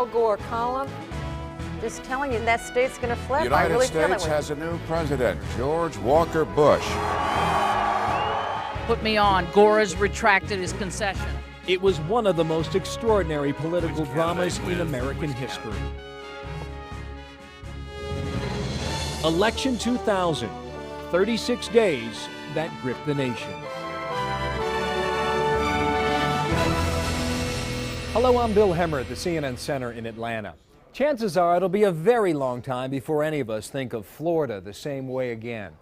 Al Gore column. Just telling you, that state's going to flip. The United States has a new president, George Walker Bush. Put me on. Gore has retracted his concession. It was one of the most extraordinary political dramas in American history. Election 2000, 36 days that gripped the nation. Hello, I'm Bill Hemmer at the CNN Center in Atlanta. Chances are it'll be a very long time before any of us think of Florida the same way again.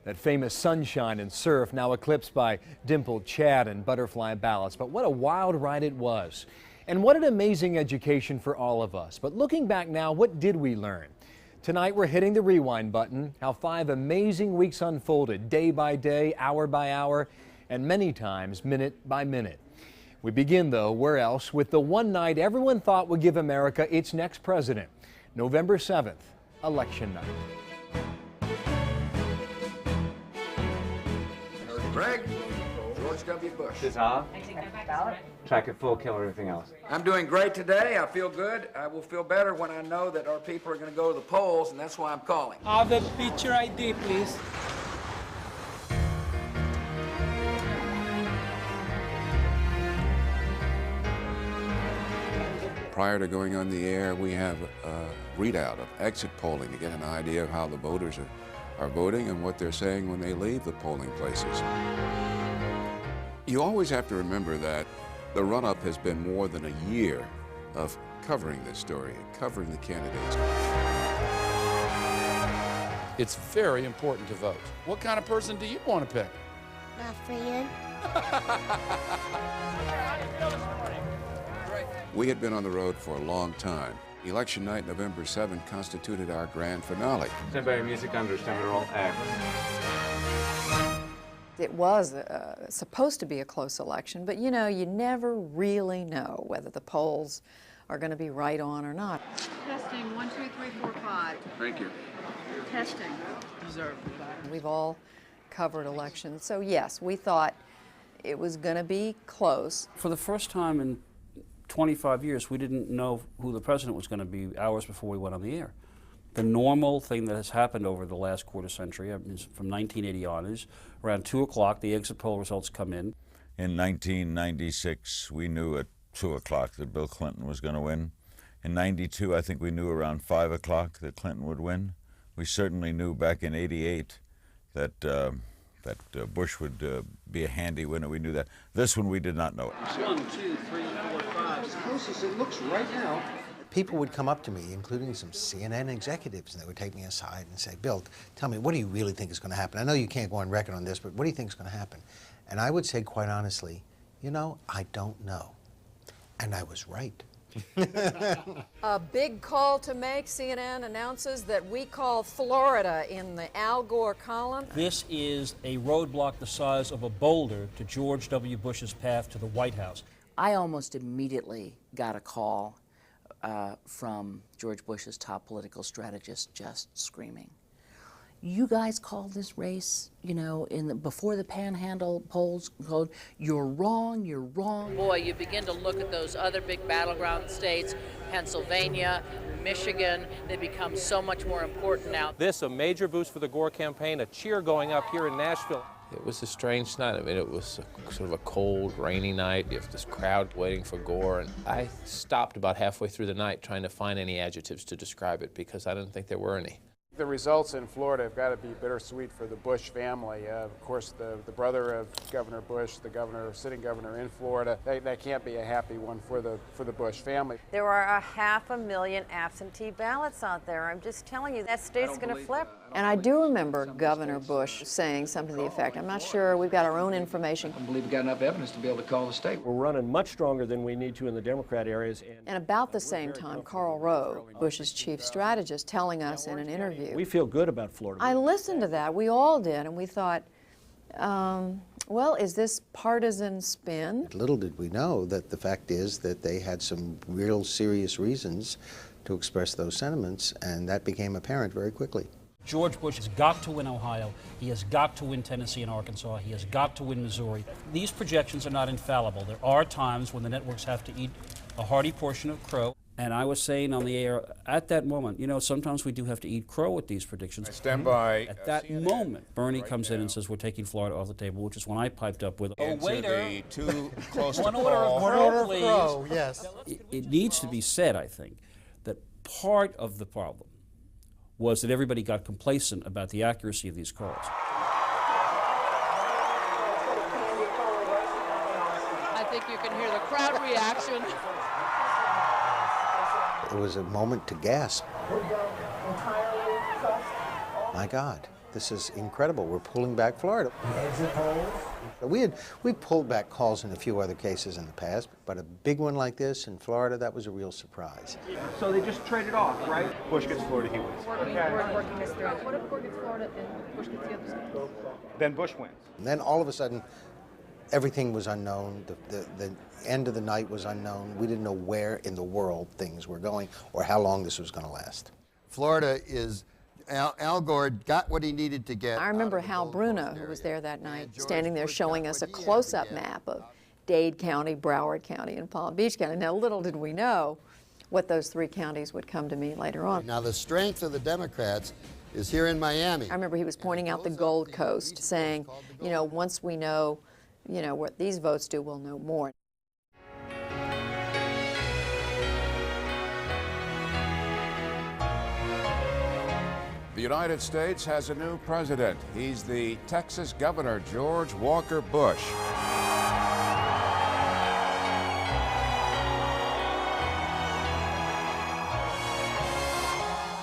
That famous sunshine and surf now eclipsed by dimpled Chad and butterfly ballots. But what a wild ride it was. And what an amazing education for all of us. But looking back now, what did we learn? Tonight we're hitting the rewind button, how 5 amazing weeks unfolded day by day, hour by hour, and many times minute by minute. We begin, though, where else, with the one night everyone thought would give America its next president, November 7th, election night. Greg, George W. Bush. Huzzah. Track it full, kill everything else. I'm doing great today. I feel good. I will feel better when I know that our people are going to go to the polls, and that's why I'm calling. Have a picture ID, please. Prior to going on the air, we have a readout of exit polling to get an idea of how the voters are voting and what they're saying when they leave the polling places. You always have to remember that the run-up has been more than a year of covering this story and covering the candidates. It's very important to vote. What kind of person do you want to pick? My friend. We had been on the road for a long time. Election night, November 7th, constituted our grand finale. Stand by your music, understand we're all acts. It was supposed to be a close election, but you know, you never really know whether the polls are going to be right on or not. Testing, 1, 2, 3, 4, 5. Thank you. Testing. We've all covered elections, so yes, we thought it was going to be close. For the first time in 25 years, we didn't know who the president was going to be hours before we went on the air. The normal thing that has happened over the last quarter century, from 1980 on, is around 2 o'clock, the exit poll results come in. In 1996, we knew at 2 o'clock that Bill Clinton was going to win. In 92, I think we knew around 5 o'clock that Clinton would win. We certainly knew back in 88 that Bush would be a handy winner. We knew that. This one, we did not know it. 1, 2, 3, 4, 5. As close as it looks right now. People would come up to me, including some CNN executives, and they would take me aside and say, Bill, tell me, what do you really think is going to happen? I know you can't go on record on this, but what do you think is going to happen? And I would say, quite honestly, you know, I don't know. And I was right. A big call to make. CNN announces that we call Florida in the Al Gore column. This is a roadblock the size of a boulder to George W. Bush's path to the White House. I almost immediately got a call from George Bush's top political strategist, just screaming, "You guys called this race, you know, before the Panhandle polls code. You're wrong. You're wrong." Boy, you begin to look at those other big battleground states, Pennsylvania, Michigan. They become so much more important now. This a major boost for the Gore campaign. A cheer going up here in Nashville. It was a strange night. I mean, it was sort of a cold, rainy night. You have this crowd waiting for Gore, and I stopped about halfway through the night trying to find any adjectives to describe it because I didn't think there were any. The results in Florida have got to be bittersweet for the Bush family. Of course, the brother of Governor Bush, the sitting governor in Florida, that can't be a happy one for the Bush family. There are 500,000 absentee ballots out there. I'm just telling you, that state's going to flip. And I do remember Governor Bush saying something to the effect, I'm not sure, we've got our own information. I believe we've got enough evidence to be able to call the state. We're running much stronger than we need to in the Democrat areas. And about the same time, Karl Rove, Bush's chief strategist, telling us in an interview. We feel good about Florida. I listened to that, we all did, and we thought, well, is this partisan spin? Little did we know that the fact is that they had some real serious reasons to express those sentiments, and that became apparent very quickly. George Bush has got to win Ohio. He has got to win Tennessee and Arkansas. He has got to win Missouri. These projections are not infallible. There are times when the networks have to eat a hearty portion of crow. And I was saying on the air at that moment, you know, sometimes we do have to eat crow with these predictions. I stand by. At that moment, Bernie comes in and says, we're taking Florida off the table, which is when I piped up with, Oh, waiter. Too close to one order of crow, please. Crow, yes. It needs to be said, I think, that part of the problem was that everybody got complacent about the accuracy of these calls. I think you can hear the crowd reaction. It was a moment to gasp. My God, this is incredible. We're pulling back Florida. We pulled back calls in a few other cases in the past, but a big one like this in Florida, that was a real surprise. So they just traded off, right? Bush gets Florida, he wins. Working this through. What if Gore gets Florida and Bush gets the other state? Then Bush wins. And then all of a sudden, everything was unknown. The end of the night was unknown. We didn't know where in the world things were going or how long this was going to last. Florida is, Al Gore got what he needed to get. I remember Hal Bruno, who was there that night, standing there showing us a close-up map of Dade County, Broward County, and Palm Beach County. Now, little did we know what those three counties would come to mean later on. Now, the strength of the Democrats is here in Miami. I remember he was pointing out the Gold Coast, saying, you know, once we know, you know, what these votes do, we'll know more. The United States has a new president. He's the Texas Governor, George Walker Bush.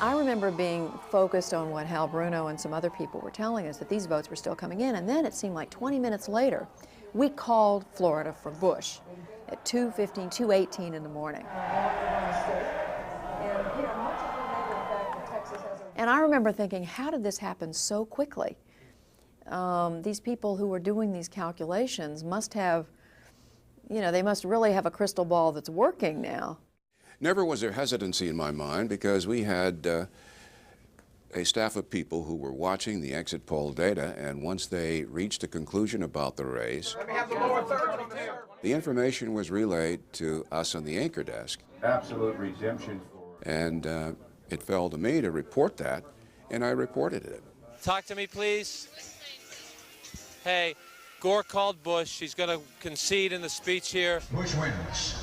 I remember being focused on what Hal Bruno and some other people were telling us, that these votes were still coming in, and then it seemed like 20 minutes later, we called Florida for Bush at 2:15, 2:18 in the morning. And I remember thinking, how did this happen so quickly? These people who were doing these calculations must have, you know, they must really have a crystal ball that's working now. Never was there hesitancy in my mind because we had a staff of people who were watching the exit poll data, and once they reached a conclusion about the race, the information was relayed to us on the anchor desk. Absolute redemption. And it fell to me to report that, and I reported it. Talk to me, please. Hey, Gore called Bush. He's going to concede in the speech here. Bush wins.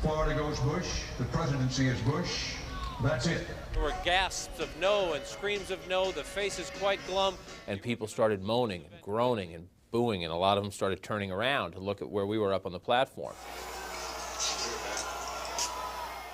Florida goes Bush. The presidency is Bush. That's it. There were gasps of no and screams of no, the faces quite glum. And people started moaning and groaning and booing, and a lot of them started turning around to look at where we were up on the platform.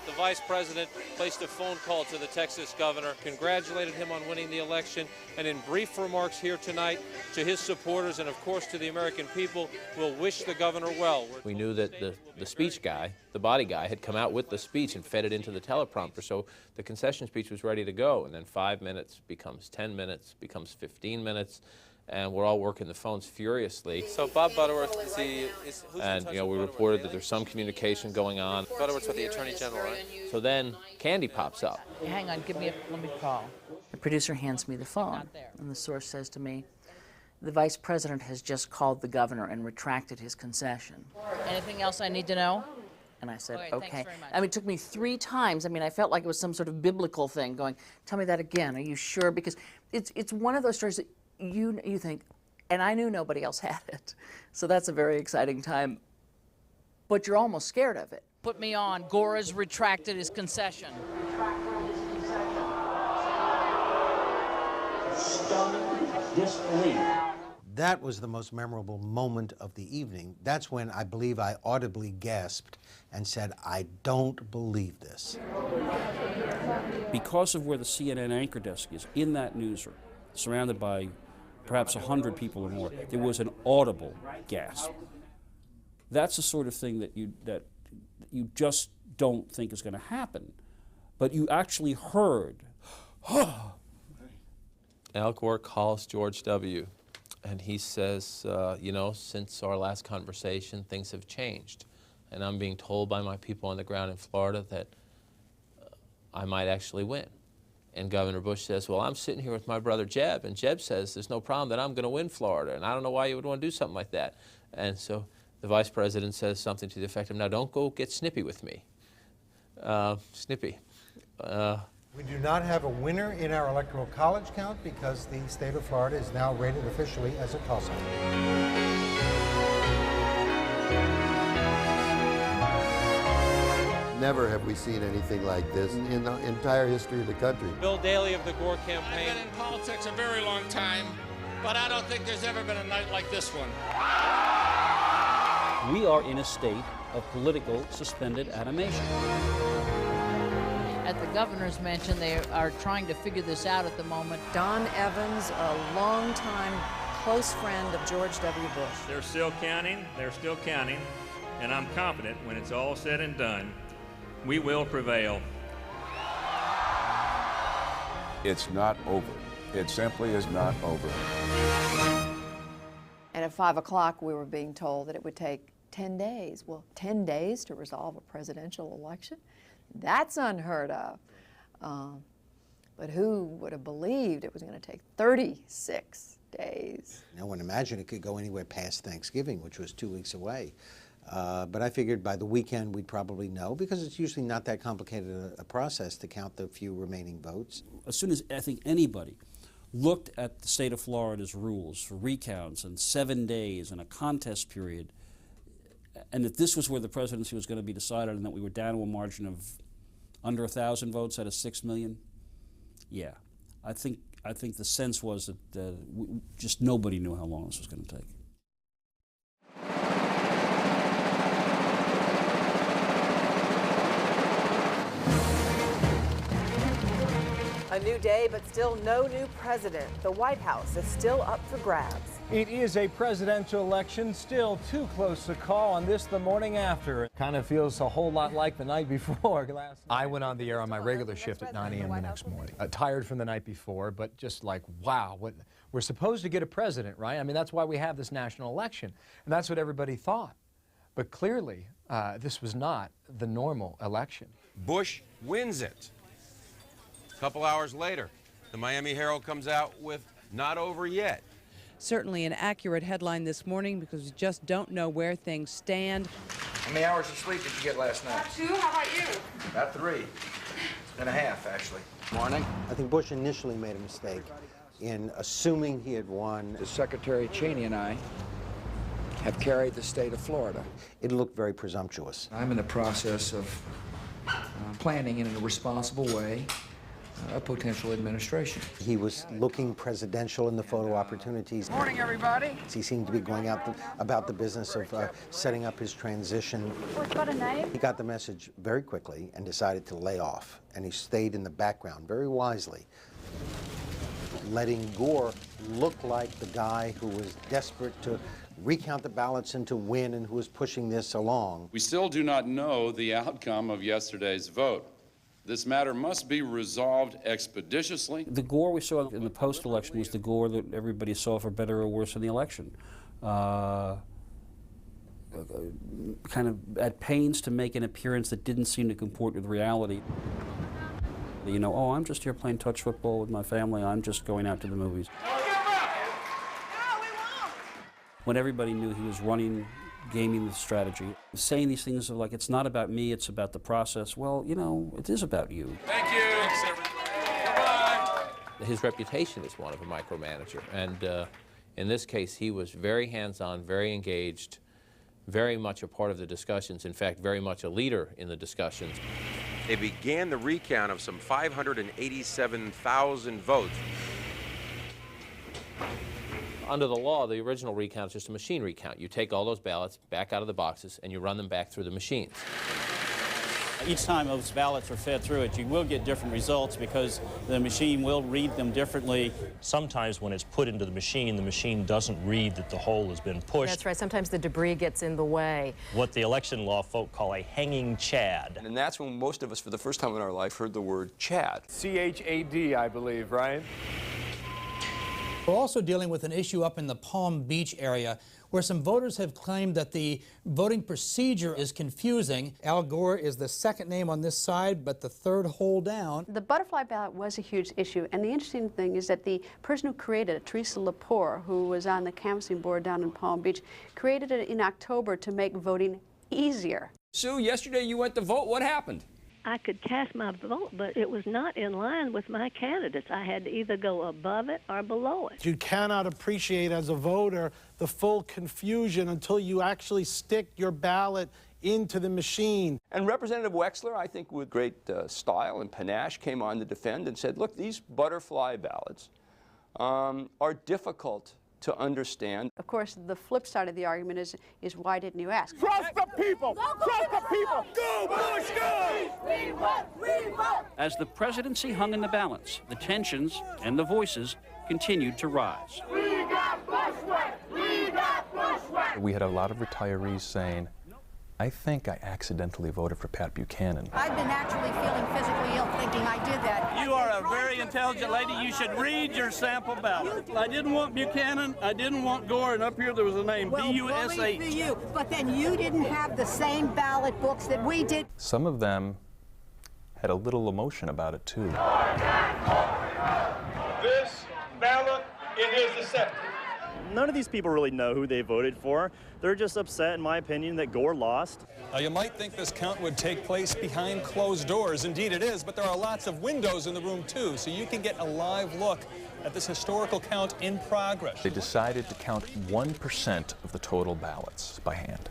The vice president placed a phone call to the Texas governor, congratulated him on winning the election, and in brief remarks here tonight to his supporters and, of course, to the American people, will wish the governor well. We knew that the speech guy, the body guy, had come out with the speech and fed it into the teleprompter, so the concession speech was ready to go, and then 5 minutes becomes 10 minutes, becomes 15 minutes, and we're all working the phones furiously. So Bob Butterworth, and you know, we reported that there's some communication going on. Butterworth's with the Attorney General, right? So then Candy pops up. Hang on, let me call. The producer hands me the phone, and the source says to me, the vice president has just called the governor and retracted his concession. Anything else I need to know? And I said, Okay, okay. thanks very much. I mean, it took me 3 times. I mean, I felt like it was some sort of biblical thing going, tell me that again, are you sure? Because it's one of those stories that you think, and I knew nobody else had it. So that's a very exciting time, but you're almost scared of it. Put me on. Gore has retracted his concession. Stunned disbelief. That was the most memorable moment of the evening. That's when I believe I audibly gasped and said, I don't believe this. Because of where the CNN anchor desk is, in that newsroom, surrounded by perhaps 100 people or more, there was an audible gasp. That's the sort of thing that you just don't think is going to happen, but you actually heard. Al Gore calls George W., and he says, you know, since our last conversation, things have changed. And I'm being told by my people on the ground in Florida that I might actually win. And Governor Bush says, well, I'm sitting here with my brother Jeb, and Jeb says there's no problem that I'm going to win Florida, and I don't know why you would want to do something like that. And so the vice president says something to the effect of, now don't go get snippy with me. snippy. We do not have a winner in our electoral college count because the state of Florida is now rated officially as a toss-up. Never have we seen anything like this in the entire history of the country. Bill Daley of the Gore campaign. I've been in politics a very long time, but I don't think there's ever been a night like this one. We are in a state of political suspended animation. At the governor's mansion, they are trying to figure this out at the moment. Don Evans, a longtime close friend of George W. Bush. They're still counting, and I'm confident when it's all said and done, we will prevail. It's not over. It simply is not over. And at 5 o'clock, we were being told that it would take 10 days. Well, 10 days to resolve a presidential election? That's unheard of. But who would have believed it was going to take 36 days? No one imagined it could go anywhere past Thanksgiving, which was 2 weeks away. But I figured by the weekend we'd probably know, because it's usually not that complicated a process to count the few remaining votes. As soon as I think anybody looked at the state of Florida's rules for recounts and 7 days and a contest period, and that this was where the presidency was going to be decided, and that we were down to a margin of under 1,000 votes out of 6 million, yeah, I think the sense was that just nobody knew how long this was going to take. A new day, but still no new president. The White House is still up for grabs. It is a presidential election, still too close to call on this the morning after. It kind of feels a whole lot like the night before. I went on the air on my regular shift at 9 a.m. the next morning. Tired from the night before, but just like, wow, we're supposed to get a president, right? I mean, that's why we have this national election, and that's what everybody thought. But clearly, this was not the normal election. Bush wins it. A couple hours later, the Miami Herald comes out with "not over yet." Certainly an accurate headline this morning, because we just don't know where things stand. How many hours of sleep did you get last night? About 2. How about you? About 3 and a half, actually. Morning. I think Bush initially made a mistake in assuming he had won. Secretary Cheney and I have carried the state of Florida. It looked very presumptuous. I'm in the process of planning in a responsible way a potential administration. He was looking presidential in the photo opportunities. Morning, everybody. He seemed to be going out about the business of setting up his transition. What's got a name? He got the message very quickly and decided to lay off, and he stayed in the background very wisely, letting Gore look like the guy who was desperate to recount the ballots and to win, and who was pushing this along. We still do not know the outcome of yesterday's vote. This matter must be resolved expeditiously. The Gore we saw in the post-election was the Gore that everybody saw, for better or worse, in the election. Kind of at pains to make an appearance that didn't seem to comport with reality. You know, oh, I'm just here playing touch football with my family. I'm just going out to the movies. When everybody knew he was running, gaming the strategy, saying these things of like, it's not about me, it's about the process. Well, you know, it is about you. Thank you. Thanks, everybody. Bye-bye. His reputation is one of a micromanager, and in this case, he was very hands-on, very engaged, very much a part of the discussions, in fact, very much a leader in the discussions. They began the recount of some 587,000 votes. Under the law, the original recount is just a machine recount. You take all those ballots back out of the boxes and you run them back through the machines. Each time those ballots are fed through it, you will get different results because the machine will read them differently. Sometimes when it's put into the machine doesn't read that the hole has been pushed. That's right. Sometimes the debris gets in the way. What the election law folk call a hanging chad. And that's when most of us, for the first time in our life, heard the word Chad. C-H-A-D, I believe, right? We're also dealing with an issue up in the Palm Beach area where some voters have claimed that the voting procedure is confusing. Al Gore is the second name on this side, but the third hole down. The butterfly ballot was a huge issue, and the interesting thing is that the person who created it, Teresa Lepore, who was on the canvassing board down in Palm Beach, created it in October to make voting easier. Sue, yesterday you went to vote. What happened? I could cast my vote, but it was not in line with my candidates. I had to either go above it or below it. You cannot appreciate as a voter the full confusion until you actually stick your ballot into the machine. And Representative Wexler, I think with great style and panache, came on to defend and said, look, these butterfly ballots are difficult to understand. Of course, the flip side of the argument is why didn't you ask? Trust the people! Trust the people! Go, Bush, go! We vote! As the presidency hung in the balance, the tensions and the voices continued to rise. We got Bushwick! We got Bushwick! We had a lot of retirees saying, I think I accidentally voted for Pat Buchanan. I've been actually feeling physically ill thinking I did that. You are a very intelligent lady. You should read your sample ballot. I didn't want Buchanan. I didn't want Gore. And up here there was a name, B-U-S-H. Well, for you, but then you didn't have the same ballot books that we did. Some of them had a little emotion about it, too. This ballot, it is accepted. None of these people really know who they voted for. They're just upset, in my opinion, that Gore lost. You might think this count would take place behind closed doors. Indeed it is, but there are lots of windows in the room too, so you can get a live look at this historical count in progress. They decided to count 1% of the total ballots by hand.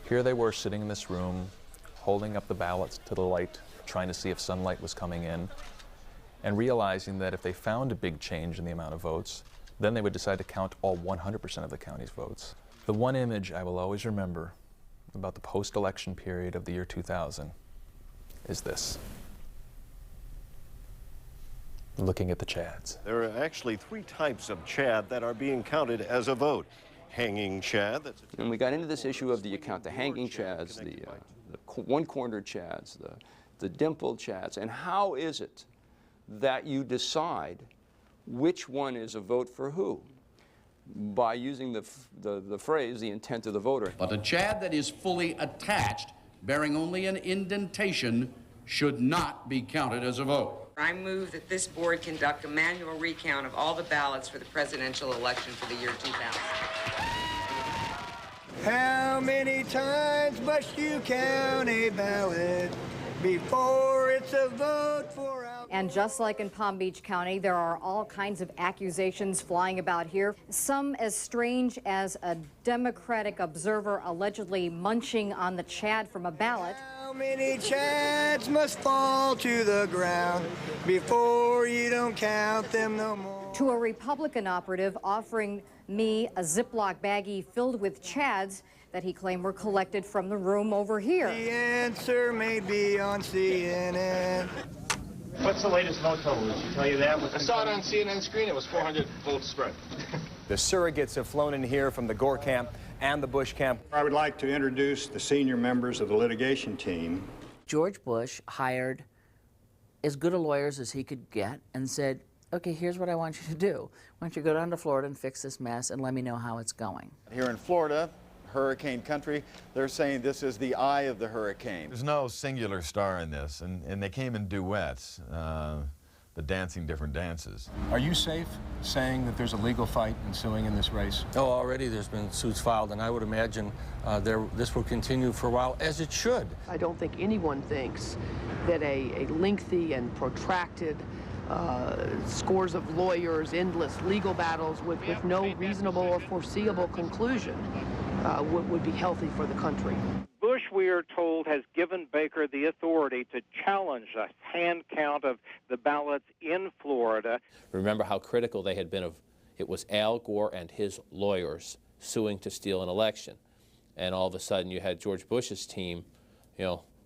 Here they were sitting in this room, holding up the ballots to the light, trying to see if sunlight was coming in, and realizing that if they found a big change in the amount of votes, then they would decide to count all 100% of the county's votes. The one image I will always remember about the post-election period of the year 2000 is this. Looking at the Chads. There are actually 3 types of Chad that are being counted as a vote. Hanging Chad. And we got into this issue of, do you count the hanging Chads, the one-cornered Chads, the dimpled Chads, and how is it that you decide which one is a vote for who? By using the phrase, the intent of the voter. But a Chad that is fully attached, bearing only an indentation, should not be counted as a vote. I move that this board conduct a manual recount of all the ballots for the presidential election for the year 2000. How many times must you count a ballot before it's a vote for our... And just like in Palm Beach County, there are all kinds of accusations flying about here, some as strange as a Democratic observer allegedly munching on the Chad from a ballot. How many Chads must fall to the ground before you don't count them no more? To a Republican operative offering me a Ziploc baggie filled with Chads that he claimed were collected from the room over here. The answer may be on CNN. What's the latest vote total? Did she tell you that? I saw it on CNN screen. It was 400 votes spread. The surrogates have flown in here from the Gore camp and the Bush camp. I would like to introduce the senior members of the litigation team. George Bush hired as good a lawyers as he could get and said, okay, here's what I want you to do. Why don't you go down to Florida and fix this mess and let me know how it's going. Here in Florida, hurricane country, they're saying this is the eye of the hurricane. There's no singular star in this, and they came in duets, but dancing different dances. Are you safe saying that there's a legal fight ensuing in this race? Oh, already there's been suits filed, and I would imagine this will continue for a while, as it should. I don't think anyone thinks that a lengthy and protracted scores of lawyers, endless legal battles with no reasonable or foreseeable conclusion would be healthy for the country. Bush, we are told, has given Baker the authority to challenge a hand count of the ballots in Florida. Remember how critical they had been of, it was Al Gore and his lawyers suing to steal an election. And all of a sudden you had George Bush's team,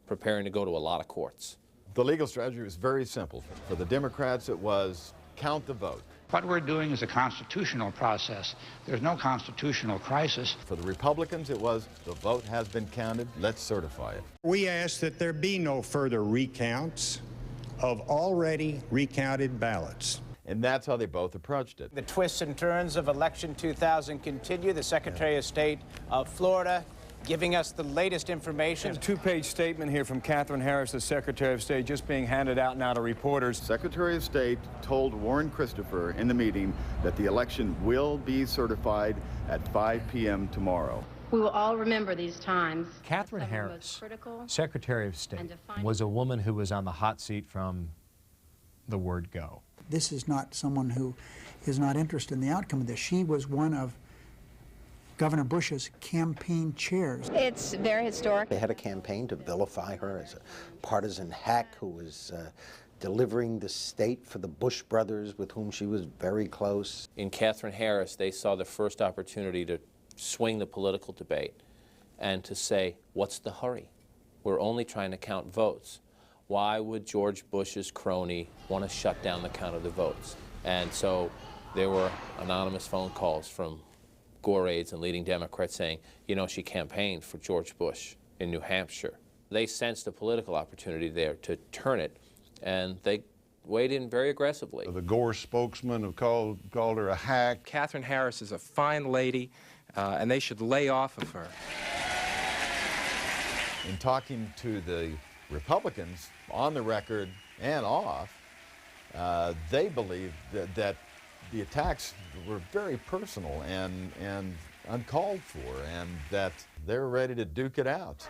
preparing to go to a lot of courts. The legal strategy was very simple. For the Democrats, it was count the vote. What we're doing is a constitutional process. There's no constitutional crisis. For the Republicans, it was the vote has been counted, let's certify it. We ask that there be no further recounts of already recounted ballots. And that's how they both approached it. The twists and turns of election 2000 continue. The Secretary of State of Florida giving us the latest information. A two-page statement here from Katherine Harris, the Secretary of State, just being handed out now to reporters. Secretary of State told Warren Christopher in the meeting that the election will be certified at 5 p.m. tomorrow. We will all remember these times. Katherine Some of the most Harris, critical Secretary of State, and defining- was a woman who was on the hot seat from the word go. This is not someone who is not interested in the outcome of this. She was one of Governor Bush's campaign chairs. It's very historic. They had a campaign to vilify her as a partisan hack who was delivering the state for the Bush brothers with whom she was very close. In Katherine Harris, they saw the first opportunity to swing the political debate and to say, what's the hurry? We're only trying to count votes. Why would George Bush's crony want to shut down the count of the votes? And so there were anonymous phone calls from Gore aides and leading Democrats saying, you know, she campaigned for George Bush in New Hampshire. They sensed a political opportunity there to turn it, and they weighed in very aggressively. The Gore spokesman have called her a hack. Katherine Harris is a fine lady, and they should lay off of her. In talking to the Republicans on the record and off, they believe that the attacks were very personal and uncalled for, and that they're ready to duke it out.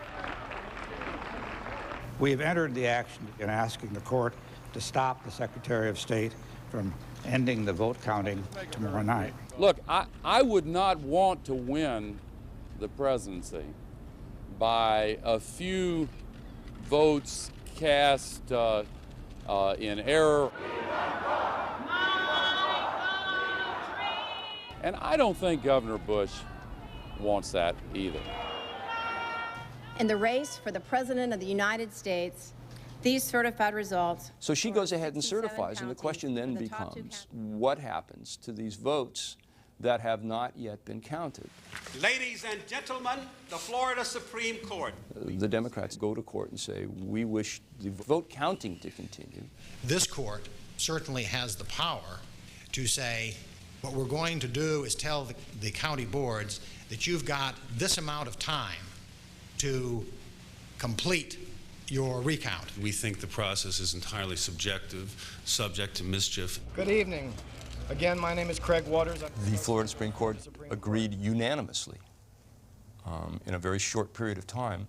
We have entered the action in asking the court to stop the Secretary of State from ending the vote counting tomorrow night. Look, I would not want to win the presidency by a few votes cast in error. And I don't think Governor Bush wants that either. In the race for the President of the United States, these certified results... So she goes ahead and certifies, and the question then becomes, what happens to these votes that have not yet been counted? Ladies and gentlemen, the Florida Supreme Court. The Democrats go to court and say, we wish the vote counting to continue. This court certainly has the power to say, what we're going to do is tell the county boards that you've got this amount of time to complete your recount. We think the process is entirely subjective, subject to mischief. Good evening. Again, my name is Craig Waters. The Florida Supreme Court agreed unanimously in a very short period of time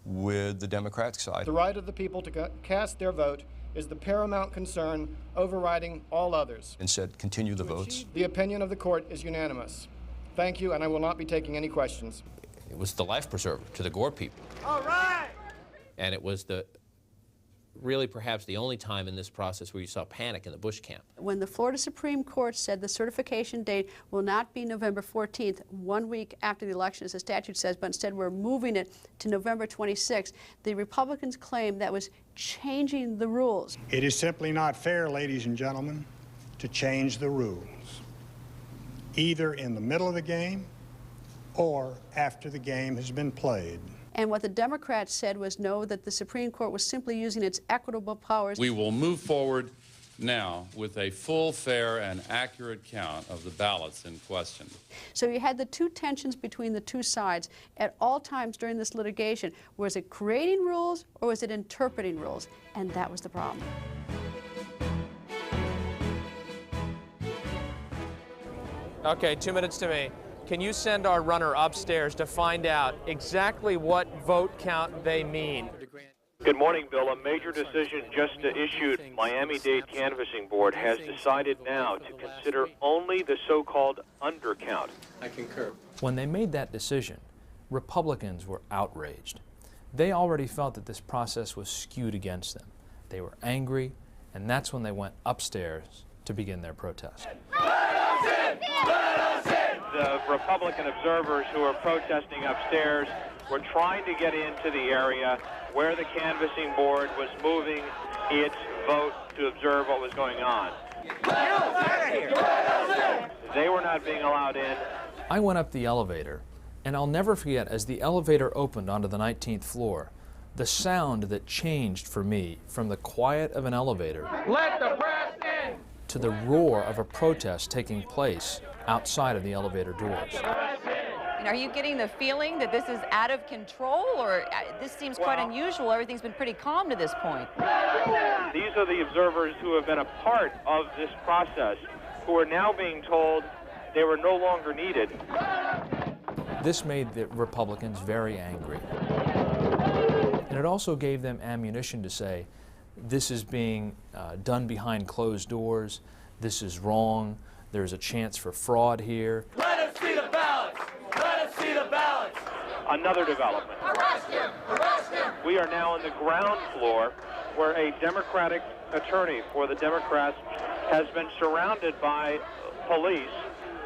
with the Democratic side. The right of the people to cast their vote is the paramount concern overriding all others. And said, continue the votes. The opinion of the court is unanimous. Thank you, and I will not be taking any questions. It was the life preserver to the Gore people. All right! And it was really perhaps the only time in this process where you saw panic in the Bush camp. When the Florida Supreme Court said the certification date will not be November 14th, 1 week after the election, as the statute says, but instead we're moving it to November 26th, the Republicans claimed that was changing the rules. It is simply not fair, ladies and gentlemen, to change the rules, either in the middle of the game or after the game has been played. And what the Democrats said was no, that the Supreme Court was simply using its equitable powers. We will move forward now with a full, fair, and accurate count of the ballots in question. So you had the two tensions between the two sides at all times during this litigation. Was it creating rules or was it interpreting rules? And that was the problem. Okay, 2 minutes to me. Can you send our runner upstairs to find out exactly what vote count they mean? Good morning, Bill. A major decision just issued. Miami-Dade Canvassing Board has decided now to consider only the so-called undercount. I concur. When they made that decision, Republicans were outraged. They already felt that this process was skewed against them. They were angry, and that's when they went upstairs to begin their protest. The Republican observers who are protesting upstairs were trying to get into the area where the canvassing board was moving its vote to observe what was going on. They were not being allowed in. I went up the elevator, and I'll never forget, as the elevator opened onto the 19th floor, the sound that changed for me from the quiet of an elevator Let the press in! to the roar of a protest taking place outside of the elevator doors. And are you getting the feeling that this is out of control, or this seems quite unusual? Everything's been pretty calm to this point. These are the observers who have been a part of this process, who are now being told they were no longer needed. This made the Republicans very angry. And it also gave them ammunition to say, this is being done behind closed doors, this is wrong, there's a chance for fraud here. Let us see the ballots! Let us see the ballots! Another development. Arrest him! Arrest him! We are now on the ground floor where a Democratic attorney for the Democrats has been surrounded by police.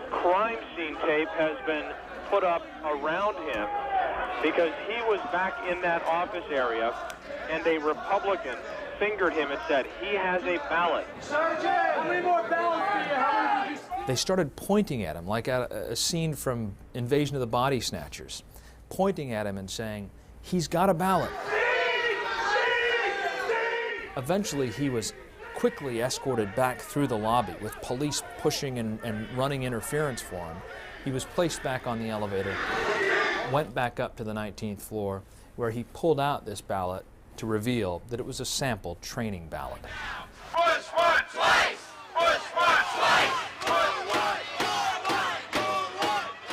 Crime scene tape has been put up around him because he was back in that office area and a Republican fingered him and said, he has a ballot. Sergeant, how many more ballots do you have? They started pointing at him like a scene from Invasion of the Body Snatchers, pointing at him and saying, he's got a ballot. Eventually, he was quickly escorted back through the lobby with police pushing and running interference for him. He was placed back on the elevator, went back up to the 19th floor, where he pulled out this ballot to reveal that it was a sample training ballot. Bush won twice! Bush won twice!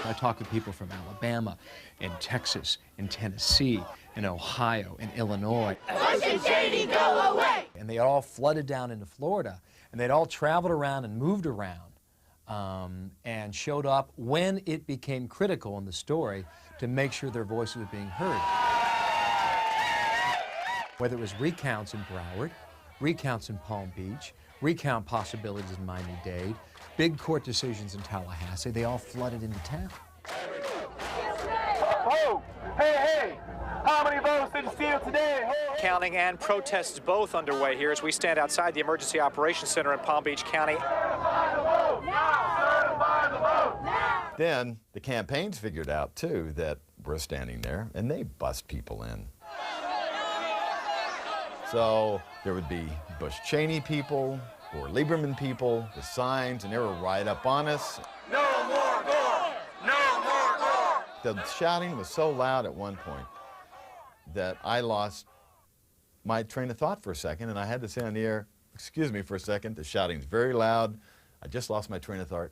I talk with people from Alabama and Texas and Tennessee and Ohio and Illinois. Bush and Cheney, go away! And they all flooded down into Florida, and they'd all traveled around and moved around and showed up when it became critical in the story to make sure their voices were being heard. Whether it was recounts in Broward, recounts in Palm Beach, recount possibilities in Miami-Dade, big court decisions in Tallahassee, they all flooded into town. Oh, hey, how many votes did you steal today? Counting and protests both underway here as we stand outside the Emergency Operations Center in Palm Beach County. Then the campaigns figured out, too, that we're standing there, and they bust people in. So there would be Bush-Cheney people or Lieberman people with signs, and they were right up on us. No more Gore! No more Gore! The shouting was so loud at one point that I lost my train of thought for a second, and I had to say on the air, excuse me for a second, the shouting's very loud. I just lost my train of thought.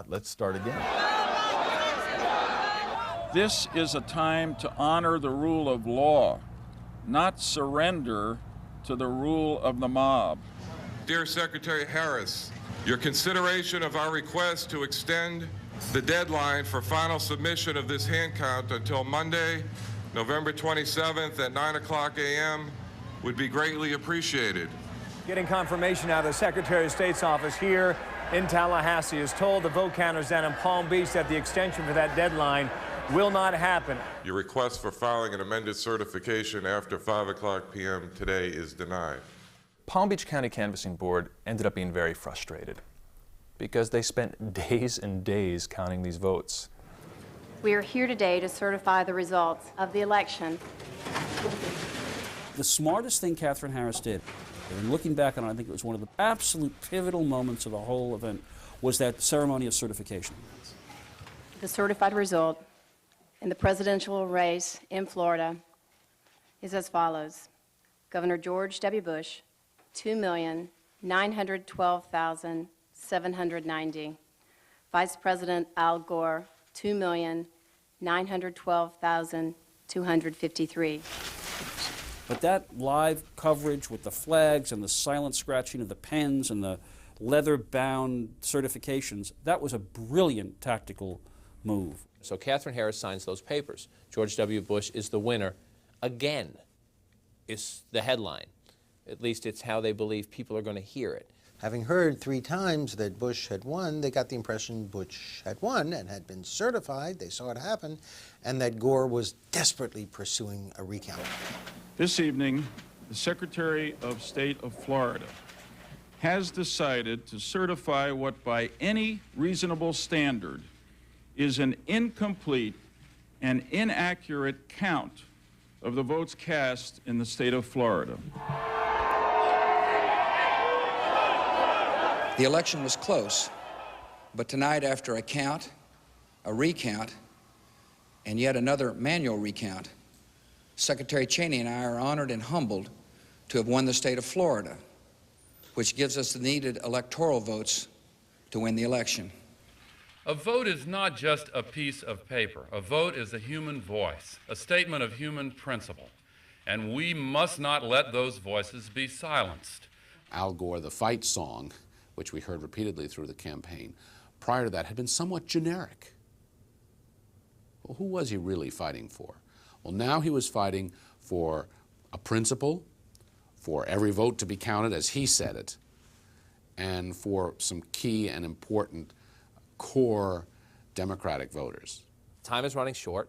Let's start again. This is a time to honor the rule of law, not surrender to the rule of the mob. Dear Secretary Harris, your consideration of our request to extend the deadline for final submission of this hand count until Monday, November 27th at 9:00 a.m. would be greatly appreciated. Getting confirmation out of the Secretary of State's office here in Tallahassee has told the vote counters down in Palm Beach that the extension for that deadline will not happen. Your request for filing an amended certification after 5:00 p.m. today is denied. Palm Beach County Canvassing Board ended up being very frustrated because they spent days and days counting these votes. We are here today to certify the results of the election. The smartest thing Katherine Harris did, and looking back on it, I think it was one of the absolute pivotal moments of the whole event, was that ceremony of certification. The certified result in the presidential race in Florida is as follows. Governor George W. Bush, 2,912,790. Vice President Al Gore, 2,912,253. But that live coverage with the flags and the silent scratching of the pens and the leather-bound certifications, that was a brilliant tactical move. So Katherine Harris signs those papers. George W. Bush is the winner again, is the headline. At least it's how they believe people are going to hear it. Having heard 3 times that Bush had won, they got the impression Bush had won and had been certified, they saw it happen, and that Gore was desperately pursuing a recount. This evening, the Secretary of State of Florida has decided to certify what by any reasonable standard is an incomplete and inaccurate count of the votes cast in the state of Florida. The election was close, but tonight, after a count, a recount, and yet another manual recount, Secretary Cheney and I are honored and humbled to have won the state of Florida, which gives us the needed electoral votes to win the election. A vote is not just a piece of paper. A vote is a human voice, a statement of human principle, and we must not let those voices be silenced. Al Gore, the fight song, which we heard repeatedly through the campaign, prior to that had been somewhat generic. Well, who was he really fighting for? Well, now he was fighting for a principle, for every vote to be counted as he said it, and for some key and important core Democratic voters. Time is running short.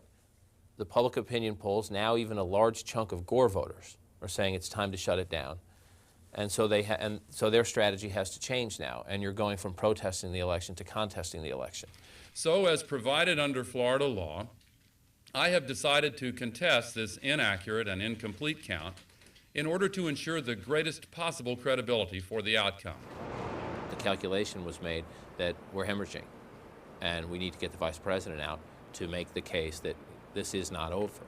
The public opinion polls, now even a large chunk of Gore voters, are saying it's time to shut it down. And so, so their strategy has to change now, and you're going from protesting the election to contesting the election. So, as provided under Florida law, I have decided to contest this inaccurate and incomplete count in order to ensure the greatest possible credibility for the outcome. The calculation was made that we're hemorrhaging, and we need to get the vice president out to make the case that this is not over.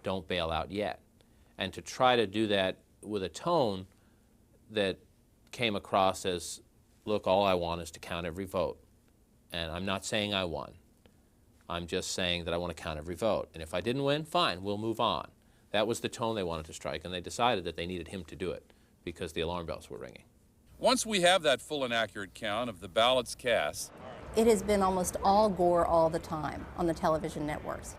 Don't bail out yet. And to try to do that with a tone that came across as, look, all I want is to count every vote. And I'm not saying I won. I'm just saying that I want to count every vote. And if I didn't win, fine, we'll move on. That was the tone they wanted to strike, and they decided that they needed him to do it because the alarm bells were ringing. Once we have that full and accurate count of the ballots cast, it has been almost all Gore all the time on the television networks.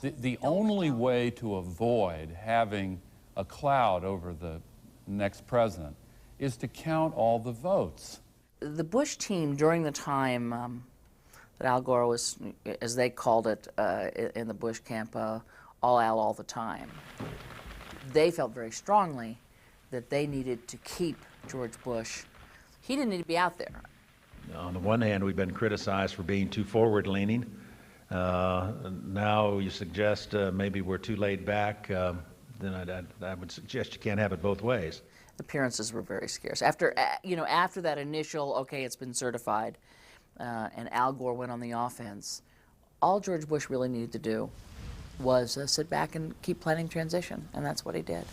The only way to avoid having a cloud over the next president is to count all the votes. The Bush team, during the time that Al Gore was, as they called it in the Bush camp, all Al all the time, they felt very strongly that they needed to keep George Bush. He didn't need to be out there. On the one hand, we've been criticized for being too forward-leaning. Now you suggest maybe we're too laid back. Then I would suggest you can't have it both ways. Appearances were very scarce. After after that initial, okay, it's been certified, and Al Gore went on the offense, all George Bush really needed to do was sit back and keep planning transition, and that's what he did.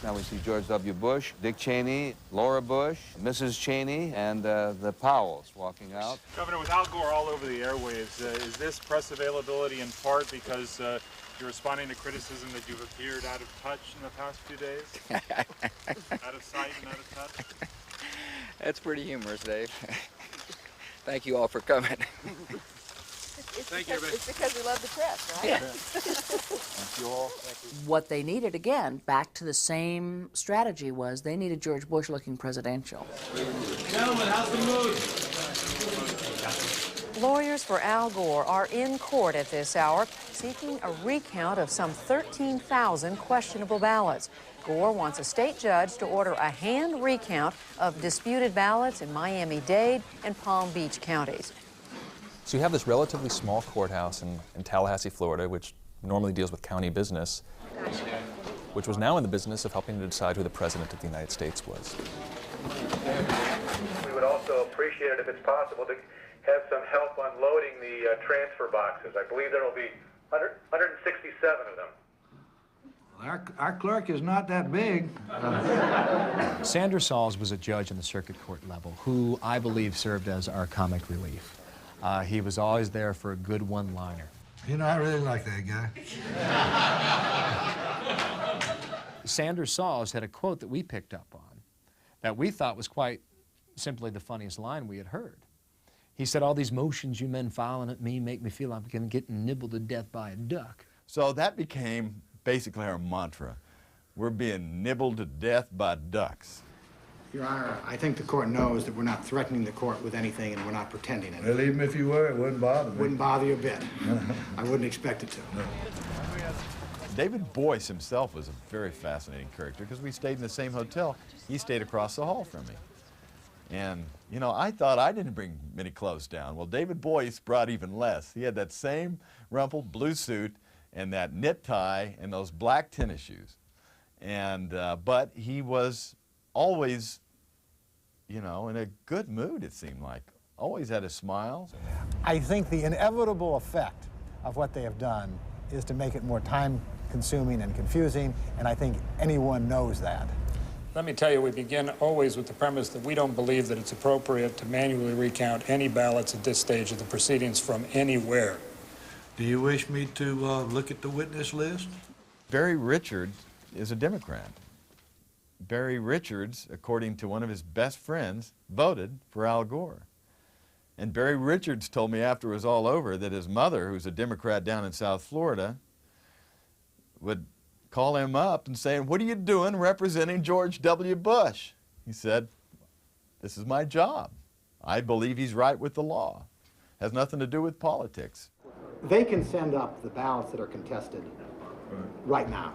Now we see George W. Bush, Dick Cheney, Laura Bush, Mrs. Cheney, and the Powells walking out. Governor, with Al Gore all over the airwaves, is this press availability in part because you're responding to criticism that you've appeared out of touch in the past few days? Out of sight and out of touch? That's pretty humorous, Dave. Thank you all for coming. It's because we love the press, right? Yeah. Thank you all. Thank you. What they needed, again, back to the same strategy, was they needed George Bush looking presidential. Gentlemen, how's the mood? Lawyers for Al Gore are in court at this hour, seeking a recount of some 13,000 questionable ballots. Gore wants a state judge to order a hand recount of disputed ballots in Miami-Dade and Palm Beach counties. So you have this relatively small courthouse in Tallahassee, Florida, which normally deals with county business, which was now in the business of helping to decide who the President of the United States was. We would also appreciate it if it's possible to have some help unloading the transfer boxes. I believe there will be 167 of them. Our clerk is not that big. Sanders Sauls was a judge on the circuit court level who I believe served as our comic relief. He was always there for a good one-liner. You know, I really like that guy. Sanders Sauls had a quote that we picked up on that we thought was quite simply the funniest line we had heard. He said, "All these motions you men filing at me make me feel I'm going to get nibbled to death by a duck." So that became basically our mantra. We're being nibbled to death by ducks. Your Honor, I think the court knows that we're not threatening the court with anything and we're not pretending anything. Well, even if you were, it wouldn't bother me. Wouldn't bother you a bit. I wouldn't expect it to. David Boyce himself was a very fascinating character because we stayed in the same hotel. He stayed across the hall from me. And, you know, I thought I didn't bring many clothes down. Well, David Boyce brought even less. He had that same rumpled blue suit and that knit tie and those black tennis shoes. And, but he was always, you know, in a good mood, it seemed like. Always had a smile. I think the inevitable effect of what they have done is to make it more time-consuming and confusing, and I think anyone knows that. Let me tell you, we begin always with the premise that we don't believe that it's appropriate to manually recount any ballots at this stage of the proceedings from anywhere. Do you wish me to look at the witness list? Barry Richards is a Democrat. Barry Richards, according to one of his best friends, voted for Al Gore. And Barry Richards told me after it was all over that his mother, who's a Democrat down in South Florida, would call him up and say, "What are you doing representing George W. Bush?" He said, "This is my job. I believe he's right with the law. Has nothing to do with politics." They can send up the ballots that are contested right now.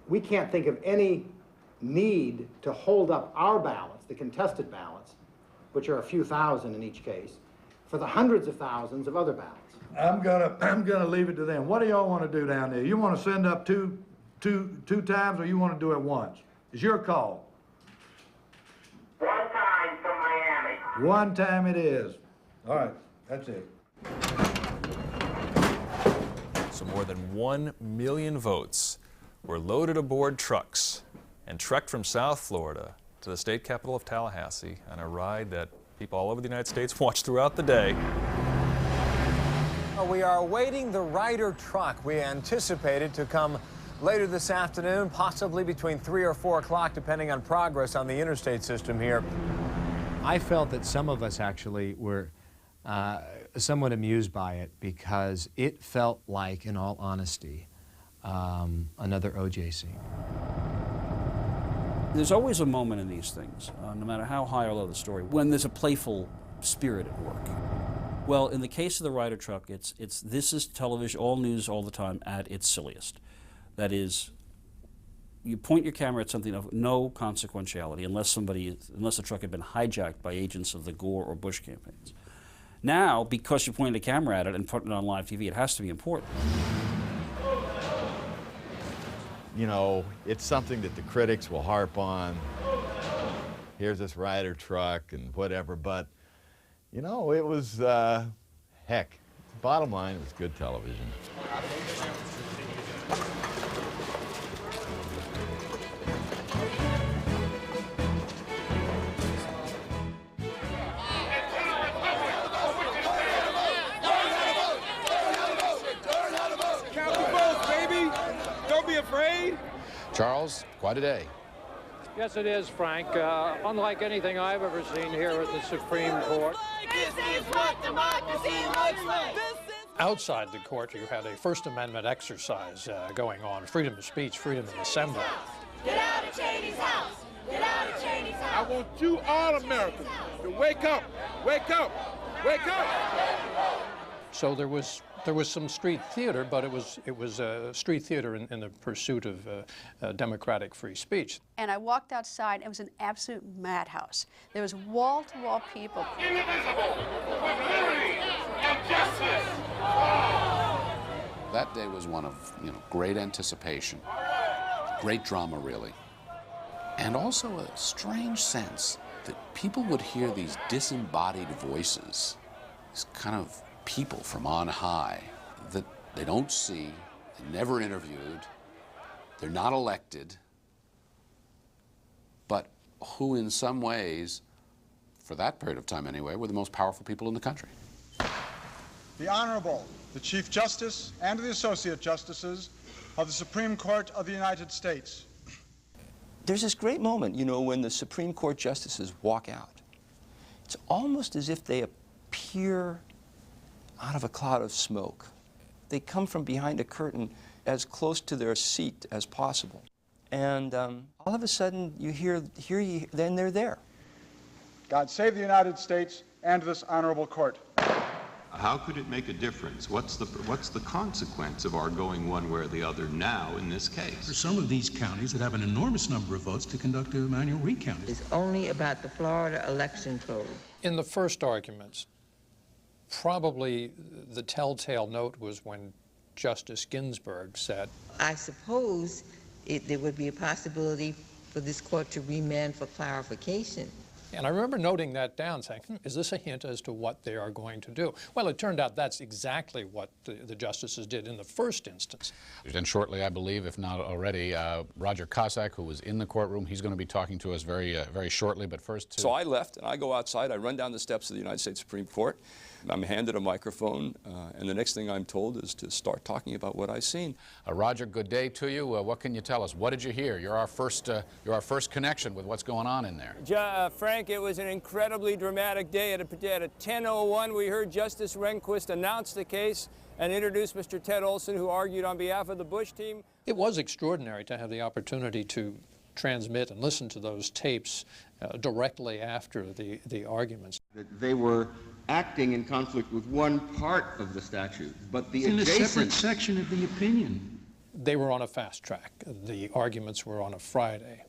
We can't think of any need to hold up our ballots, the contested ballots, which are a few thousand in each case, for the hundreds of thousands of other ballots. I'm gonna leave it to them. What do y'all want to do down there? You want to send up two times, or you want to do it once? It's your call. One time from Miami. One time it is. All right, that's it. So more than 1 million votes were loaded aboard trucks and trekked from South Florida to the state capital of Tallahassee on a ride that people all over the United States watched throughout the day. We are awaiting the Ryder truck. We anticipated to come later this afternoon, possibly between 3 or 4 o'clock, depending on progress on the interstate system here. I felt that some of us actually were somewhat amused by it because it felt like, in all honesty, another O.J. scene. There's always a moment in these things, no matter how high or low the story, when there's a playful spirit at work. Well, in the case of the Ryder truck, this is television, all news, all the time, at its silliest. That is, you point your camera at something of no consequentiality unless the truck had been hijacked by agents of the Gore or Bush campaigns. Now, because you pointed a camera at it and put it on live TV, it has to be important. You know, it's something that the critics will harp on. Here's this Ryder truck and whatever, but, you know, it was, heck, bottom line, it was good television. Charles, quite a day. Yes, it is, Frank. Unlike anything I've ever seen here at the Supreme Court. This is what democracy looks like. Outside the court, you had a First Amendment exercise going on. Freedom of speech, freedom of assembly. Get out of Cheney's house. Get out of Cheney's house. I want you all Americans to wake up, wake up, wake up. So there was some street theater, but it was street theater in the pursuit of democratic free speech. And I walked outside, and it was an absolute madhouse. There was wall-to-wall people. Indivisible, with liberty and justice. That day was one of, great anticipation, great drama, really, and also a strange sense that people would hear these disembodied voices, these kind of people from on high that they don't see, they never interviewed, they're not elected, but who in some ways, for that period of time anyway, were the most powerful people in the country. The Honorable, the Chief Justice and the Associate Justices of the Supreme Court of the United States. There's this great moment, when the Supreme Court justices walk out. It's almost as if they appear out of a cloud of smoke. They come from behind a curtain as close to their seat as possible. And all of a sudden, then they're there. God save the United States and this honorable court. How could it make a difference? What's the consequence of our going one way or the other now in this case? For some of these counties that have an enormous number of votes to conduct a manual recount. It's only about the Florida election code. In the first arguments, probably the telltale note was when Justice Ginsburg said, I suppose there would be a possibility for this court to remand for clarification. And I remember noting that down, saying, is this a hint as to what they are going to do? Well, it turned out that's exactly what the justices did in the first instance. And shortly, I believe, if not already, Roger Cossack, who was in the courtroom, he's going to be talking to us very shortly, but first... So I left, and I go outside, I run down the steps of the United States Supreme Court. I'm handed a microphone, and the next thing I'm told is to start talking about what I've seen. Roger, good day to you. What can you tell us? What did you hear? You're our first connection with what's going on in there. Frank, it was an incredibly dramatic day. At 10:01, we heard Justice Rehnquist announce the case and introduce Mr. Ted Olson, who argued on behalf of the Bush team. It was extraordinary to have the opportunity to transmit and listen to those tapes directly after the arguments. They were acting in conflict with one part of the statute, but the adjacent... in a separate section of the opinion. They were on a fast track. The arguments were on a Friday.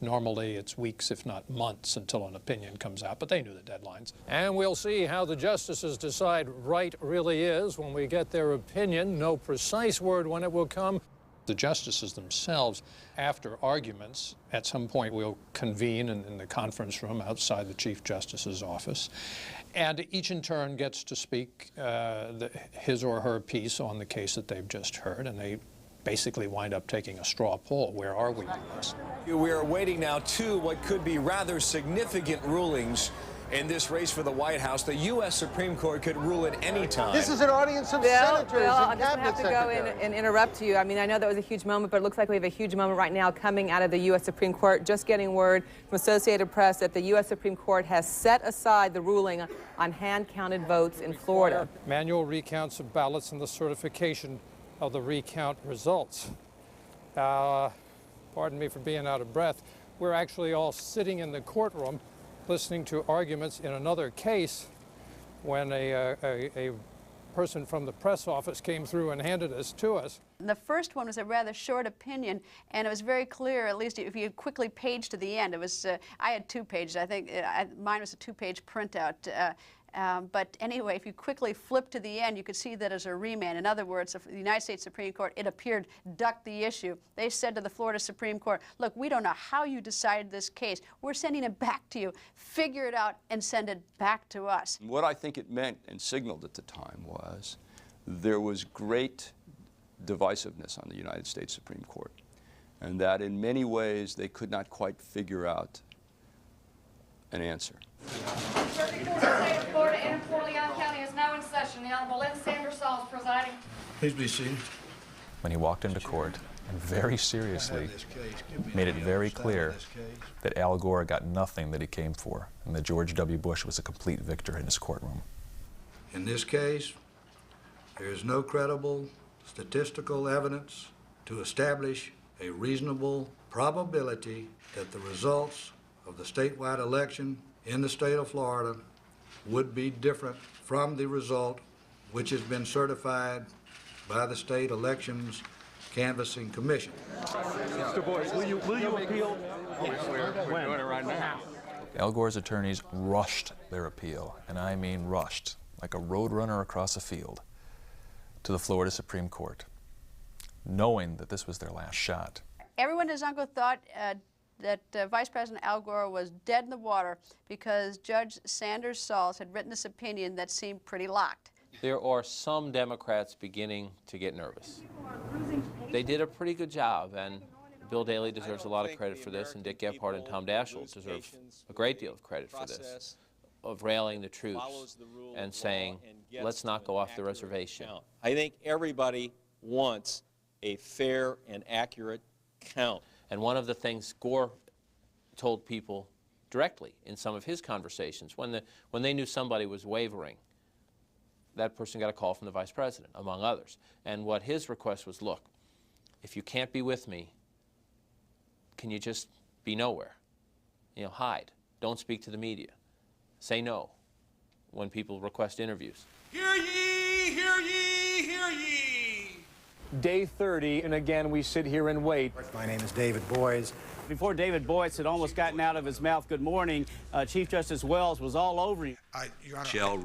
Normally, it's weeks, if not months, until an opinion comes out, but they knew the deadlines. And we'll see how the justices decide right really is when we get their opinion. No precise word when it will come. The justices themselves, after arguments, at some point will convene in the conference room outside the Chief Justice's office, and each in turn gets to speak his or her piece on the case that they've just heard, and they basically wind up taking a straw poll. Where are we in this? We are waiting now to what could be rather significant rulings in this race for the White House. The U.S. Supreme Court could rule at any time. This is an audience of senators and cabinet have to go in and interrupt you. I mean, I know that was a huge moment, but it looks like we have a huge moment right now coming out of the U.S. Supreme Court. Just getting word from Associated Press that the U.S. Supreme Court has set aside the ruling on hand-counted votes in Florida. Manual recounts of ballots and the certification of the recount results. Pardon me for being out of breath. We're actually all sitting in the courtroom listening to arguments in another case when a person from the press office came through and handed this to us. The first one was a rather short opinion, and it was very clear, at least if you quickly page to the end. It was, I had 2 pages. I think mine was a 2-page printout. But anyway, if you quickly flip to the end, you could see that as a remand. In other words, the United States Supreme Court, it appeared, ducked the issue. They said to the Florida Supreme Court, look, we don't know how you decided this case. We're sending it back to you. Figure it out and send it back to us. What I think it meant and signaled at the time was there was great divisiveness on the United States Supreme Court, and that in many ways they could not quite figure out an answer. Circuit Court of the State of Florida and Fort Leon County is now in session. The Honorable Lynn Sanders Sauls presiding. Please be seated. When he walked into court and very seriously made it very clear that Al Gore got nothing that he came for, and that George W. Bush was a complete victor in his courtroom. In this case, there is no credible statistical evidence to establish a reasonable probability that the results of the statewide election in the state of Florida would be different from the result which has been certified by the State Elections Canvassing Commission. Mr. Boyce, will you appeal? Yes, we're doing it right now. Al Gore's attorneys rushed their appeal, and I mean rushed, like a road runner across a field, to the Florida Supreme Court, knowing that this was their last shot. Everyone in his uncle thought that Vice President Al Gore was dead in the water because Judge Sanders Sauls had written this opinion that seemed pretty locked. There are some Democrats beginning to get nervous. They did a pretty good job, and Bill Daley deserves a lot of credit for this, and Dick Gephardt and Tom Daschle deserve a great deal of credit for this, of rallying the troops and saying, let's not go off the reservation. I think everybody wants a fair and accurate count. And one of the things Gore told people directly in some of his conversations, when they knew somebody was wavering, that person got a call from the vice president, among others. And what his request was, look, if you can't be with me, can you just be nowhere? You know, hide. Don't speak to the media. Say no when people request interviews. Hear ye, hear ye, hear ye. Day 30, and again, we sit here and wait. My name is David Boies. Before David Boies had almost gotten out of his mouth, good morning, Chief Justice Wells was all over you. Your Honor, shall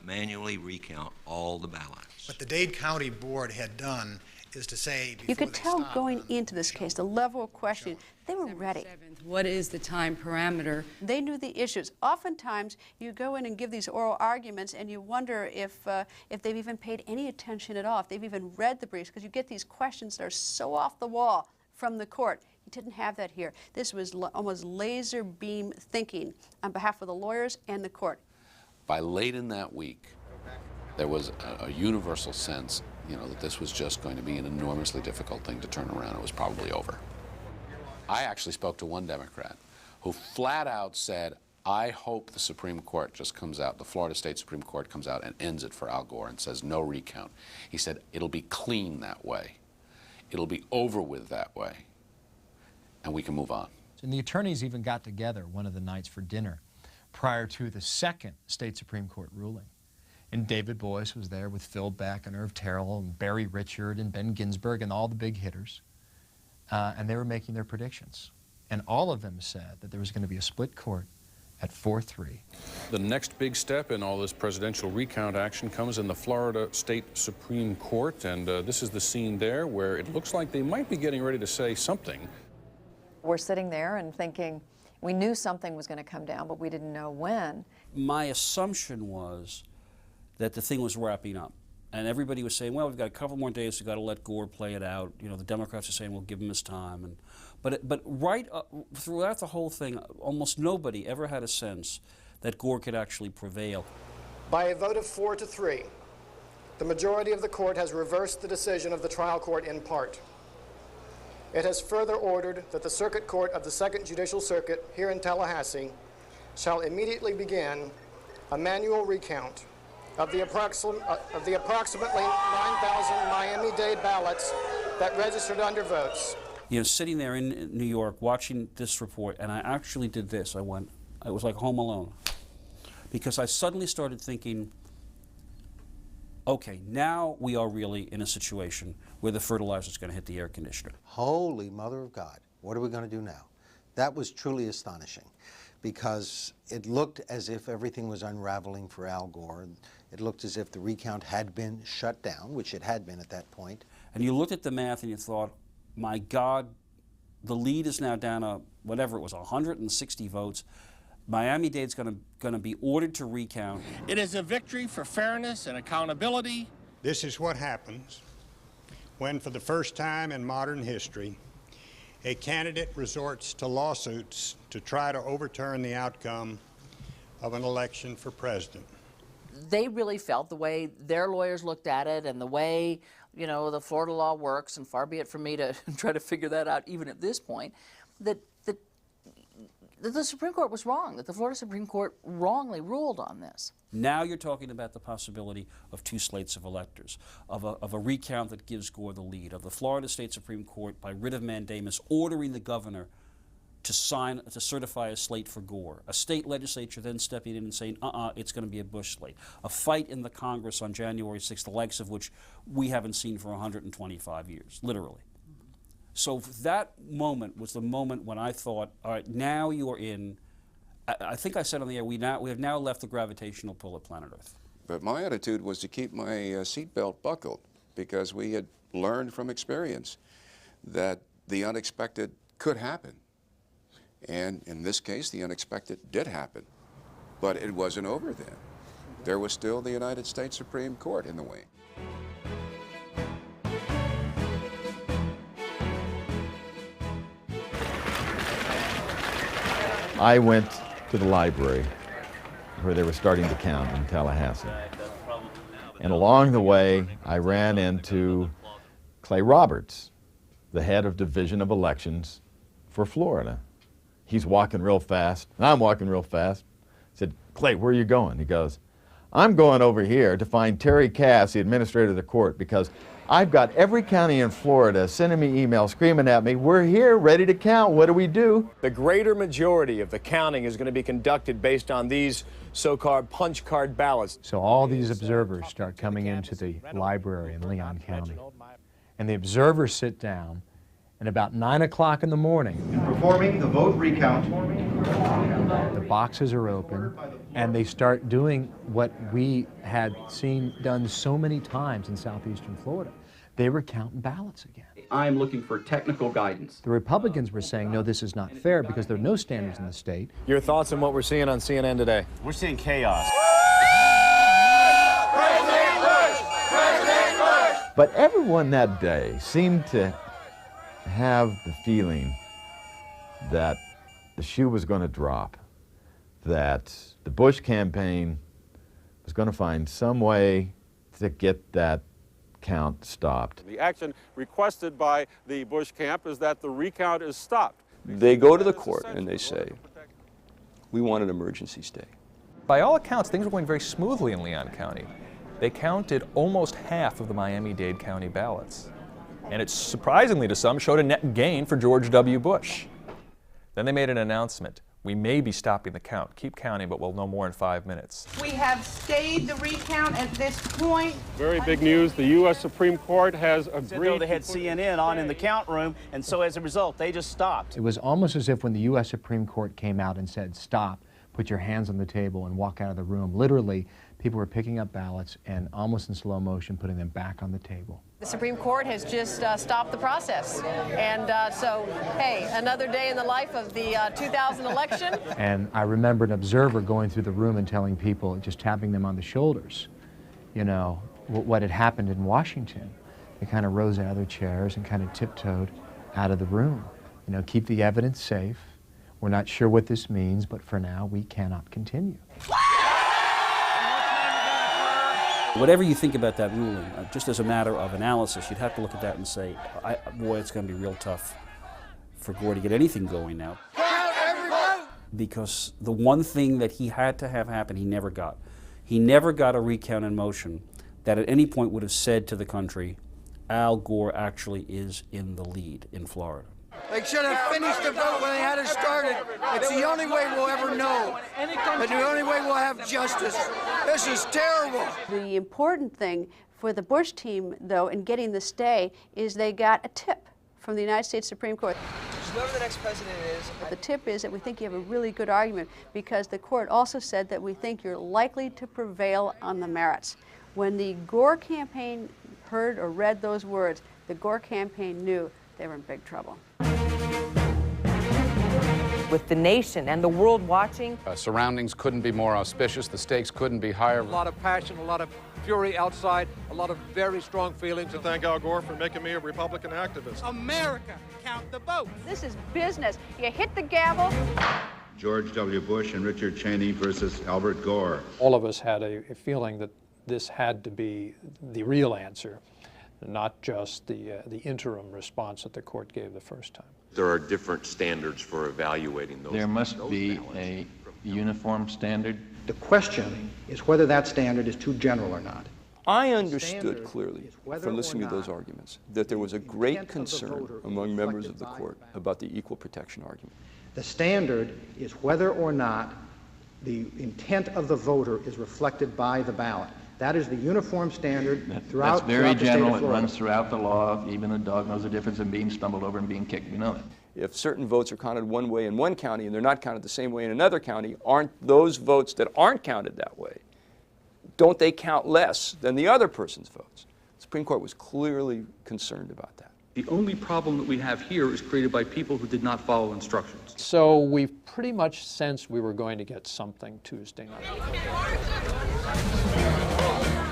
manually recount all the ballots. What the Dade County Board had done is to say You could tell going into this case, the level of questioning, they were ready. What is the time parameter? They knew the issues. Oftentimes, you go in and give these oral arguments, and you wonder if they've even paid any attention at all, if they've even read the briefs, because you get these questions that are so off the wall from the court. You didn't have that here. This was almost laser beam thinking on behalf of the lawyers and the court. By late in that week, there was a universal sense, that this was just going to be an enormously difficult thing to turn around. It was probably over. I actually spoke to one Democrat who flat out said, I hope the Supreme Court just comes out, the Florida State Supreme Court comes out and ends it for Al Gore and says no recount. He said, it'll be clean that way. It'll be over with that way, and we can move on. And the attorneys even got together one of the nights for dinner prior to the second state Supreme Court ruling. And David Boies was there with Phil Beck and Irv Terrell and Barry Richard and Ben Ginsberg and all the big hitters. And they were making their predictions. And all of them said that there was going to be a split court at 4-3. The next big step in all this presidential recount action comes in the Florida State Supreme Court. And this is the scene there where it looks like they might be getting ready to say something. We're sitting there and thinking, we knew something was going to come down, but we didn't know when. My assumption was that the thing was wrapping up. And everybody was saying, well, we've got a couple more days, we've got to let Gore play it out. The Democrats are saying, we'll give him his time. But right throughout the whole thing, almost nobody ever had a sense that Gore could actually prevail. By a vote of 4-3, the majority of the court has reversed the decision of the trial court in part. It has further ordered that the Circuit Court of the Second Judicial Circuit here in Tallahassee shall immediately begin a manual recount of the approximately 9,000 Miami-Dade ballots that registered under votes. Sitting there in New York watching this report, and I actually did this. I was like Home Alone. Because I suddenly started thinking, okay, now we are really in a situation where the fertilizer is going to hit the air conditioner. Holy Mother of God, what are we going to do now? That was truly astonishing, because it looked as if everything was unraveling for Al Gore. It looked as if the recount had been shut down, which it had been at that point. And you looked at the math and you thought, my God, the lead is now down to whatever it was, 160 votes. Miami-Dade's going to be ordered to recount. It is a victory for fairness and accountability. This is what happens when, for the first time in modern history, a candidate resorts to lawsuits to try to overturn the outcome of an election for president. They really felt, the way their lawyers looked at it and the way, the Florida law works, and far be it from me to try to figure that out even at this point, that the Supreme Court was wrong, that the Florida Supreme Court wrongly ruled on this. Now you're talking about the possibility of two slates of electors, of a recount that gives Gore the lead, of the Florida State Supreme Court, by writ of mandamus, ordering the governor to certify a slate for Gore. A state legislature then stepping in and saying, it's going to be a Bush slate. A fight in the Congress on January 6th, the likes of which we haven't seen for 125 years, literally. So that moment was the moment when I thought, all right, now you're in, I think I said on the air, we have now left the gravitational pull of planet Earth. But my attitude was to keep my seatbelt buckled, because we had learned from experience that the unexpected could happen. And in this case, the unexpected did happen. But it wasn't over then. There was still the United States Supreme Court in the wing. I went to the library where they were starting to count in Tallahassee. And along the way, I ran into Clay Roberts, the head of Division of Elections for Florida. He's walking real fast, and I'm walking real fast. I said, Clay, where are you going? He goes, I'm going over here to find Terry Cass, the administrator of the court, because I've got every county in Florida sending me emails screaming at me, we're here, ready to count, what do we do? The greater majority of the counting is going to be conducted based on these so-called punch card ballots. So all these observers start coming into the library in Leon County. And the observers sit down, and about 9 o'clock in the morning, in performing the vote recount, the boxes are open, and they start doing what we had seen done so many times in southeastern Florida. they were counting ballots again. I'm looking for technical guidance. The Republicans were saying, no, this is not fair because there are no standards in the state. Your thoughts on what we're seeing on CNN today? We're seeing chaos. But everyone that day seemed to have the feeling that the shoe was going to drop, that the Bush campaign was going to find some way to get that count stopped. The action requested by the Bush camp is that the recount is stopped. They go to the court and they say, we want an emergency stay. By all accounts, things were going very smoothly in Leon County. They counted almost half of the Miami-Dade County ballots. And it surprisingly to some showed a net gain for George W. Bush. Then they made an announcement. We may be stopping the count. Keep counting, but we'll know more in 5 minutes. We have stayed the recount at this point. Very big news. The U.S. Supreme Court has agreed. They had CNN on in the count room, and so as a result, they just stopped. It was almost as if when the U.S. Supreme Court came out and said, stop, put your hands on the table and walk out of the room, literally, people were picking up ballots and almost in slow motion putting them back on the table. The Supreme Court has just stopped the process. And so, hey, another day in the life of the 2000 election. And I remember an observer going through the room and telling people, just tapping them on the shoulders, you know, what had happened in Washington. They kind of rose out of their chairs and kind of tiptoed out of the room. You know, keep the evidence safe. We're not sure what this means, but for now, we cannot continue. Whatever you think about that ruling, just as a matter of analysis, you'd have to look at that and say, boy, it's going to be real tough for Gore to get anything going now. Because the one thing that he had to have happen, he never got. He never got a recount in motion that at any point would have said to the country, Al Gore actually is in the lead in Florida. They should have finished the vote when they had it started. It's the only way we'll ever know. And the only way we'll have justice. This is terrible. The important thing for the Bush team, though, in getting the stay is they got a tip from the United States Supreme Court. Whoever the next president is. The tip is that we think you have a really good argument because the court also said that we think you're likely to prevail on the merits. When the Gore campaign heard or read those words, the Gore campaign knew they were in big trouble. With the nation and the world watching. Surroundings couldn't be more auspicious. The stakes couldn't be higher. A lot of passion, a lot of fury outside, a lot of very strong feelings. To thank Al Gore for making me a Republican activist. America, count the votes. This is business. You hit the gavel. George W. Bush and Richard Cheney versus Albert Gore. All of us had a feeling that this had to be the real answer, not just the interim response that the court gave the first time. There are different standards for evaluating those. There must be a uniform standard. The question is whether that standard is too general or not. I understood clearly from listening to those arguments that there was a great concern among members of the court about the equal protection argument. The standard is whether or not the intent of the voter is reflected by the ballot. That is the uniform standard throughout the state of Florida. That's very general. It runs throughout the law. Even a dog knows the difference in being stumbled over and being kicked. We know that. If certain votes are counted one way in one county and they're not counted the same way in another county, aren't those votes that aren't counted that way, don't they count less than the other person's votes? The Supreme Court was clearly concerned about that. The only problem that we have here is created by people who did not follow instructions. So we pretty much sensed we were going to get something Tuesday night.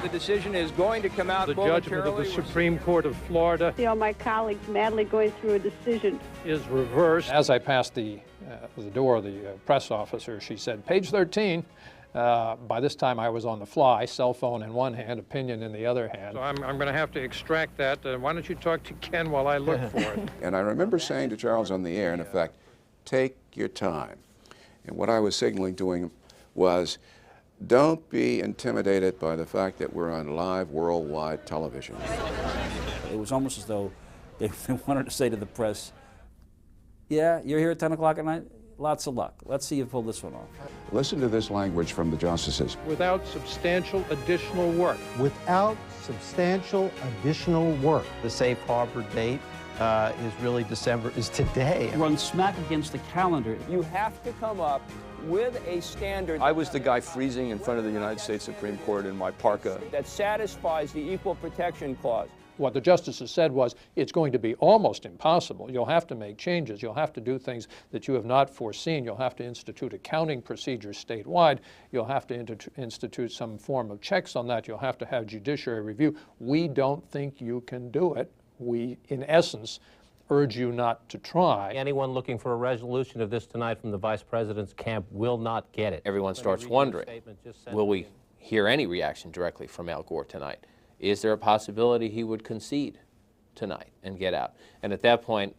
The decision is going to come out The judgment of the Supreme Court of Florida See all my colleagues madly going through a decision. is reversed. As I passed the door of the press officer, she said, page 13. By this time I was on the fly, cell phone in one hand, opinion in the other hand. So I'm going to have to extract that. Why don't you talk to Ken while I look for it? And I remember saying to Charles on the air, in effect, take your time. And what I was signaling to him was, don't be intimidated by the fact that we're on live worldwide television. It was almost as though they wanted to say to the press, yeah, you're here at 10 o'clock at night? Lots of luck. Let's see you pull this one off. Listen to this language from the justices. Without substantial additional work. Without substantial additional work. The safe harbor date is today. Run smack against the calendar. You have to come up with a standard. I was the guy freezing in front of the United States Supreme Court in my parka. That satisfies the Equal Protection Clause. what the justices said was, it's going to be almost impossible. You'll have to make changes. You'll have to do things that you have not foreseen. You'll have to institute accounting procedures statewide. You'll have to institute some form of checks on that. You'll have to have judiciary review. We don't think you can do it. We, in essence, urge you not to try. Anyone looking for a resolution of this tonight from the Vice President's camp will not get it. Everyone starts wondering, will we hear any reaction directly from Al Gore tonight? Is there a possibility he would concede tonight and get out? And at that point,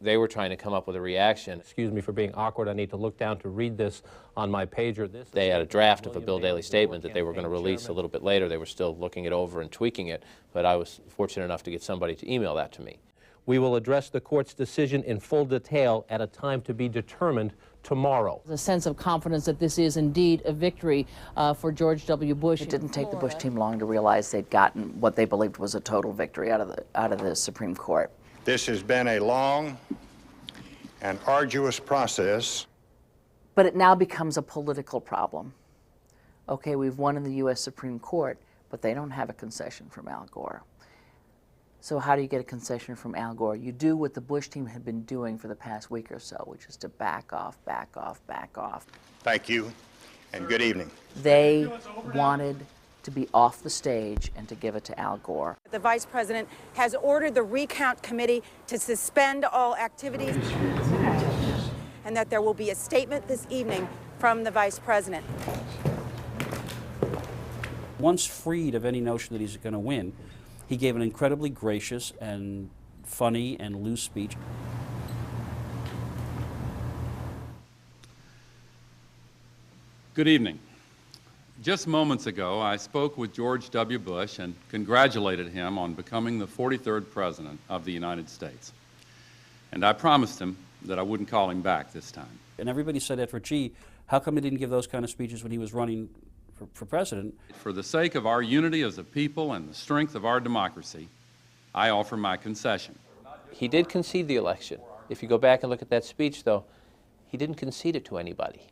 they were trying to come up with a reaction. Excuse me for being awkward. I need to look down to read this on my pager. They had a draft of a Bill Daley statement that they were going to release a little bit later. They were still looking it over and tweaking it, but I was fortunate enough to get somebody to email that to me. We will address the court's decision in full detail at a time to be determined tomorrow. A sense of confidence that this is indeed a victory for George W. Bush. It didn't take the Bush team long to realize they'd gotten what they believed was a total victory out of the Supreme Court. This has been a long and arduous process. But it now becomes a political problem. Okay, we've won in the U.S. Supreme Court, but they don't have a concession from Al Gore. So how do you get a concession from Al Gore? You do what the Bush team had been doing for the past week or so, which is to back off, back off, back off. Thank you, and good evening. They wanted to be off the stage and to give it to Al Gore. The Vice President has ordered the recount committee to suspend all activities and that there will be a statement this evening from the Vice President. Once freed of any notion that he's going to win, he gave an incredibly gracious and funny and loose speech. Good evening. Just moments ago, I spoke with George W. Bush and congratulated him on becoming the 43rd President of the United States. And I promised him that I wouldn't call him back this time. And everybody said after, gee, how come he didn't give those kind of speeches when he was running for president? For the sake of our unity as a people and the strength of our democracy, I offer my concession. He did concede the election. If you go back and look at that speech, though, he didn't concede it to anybody.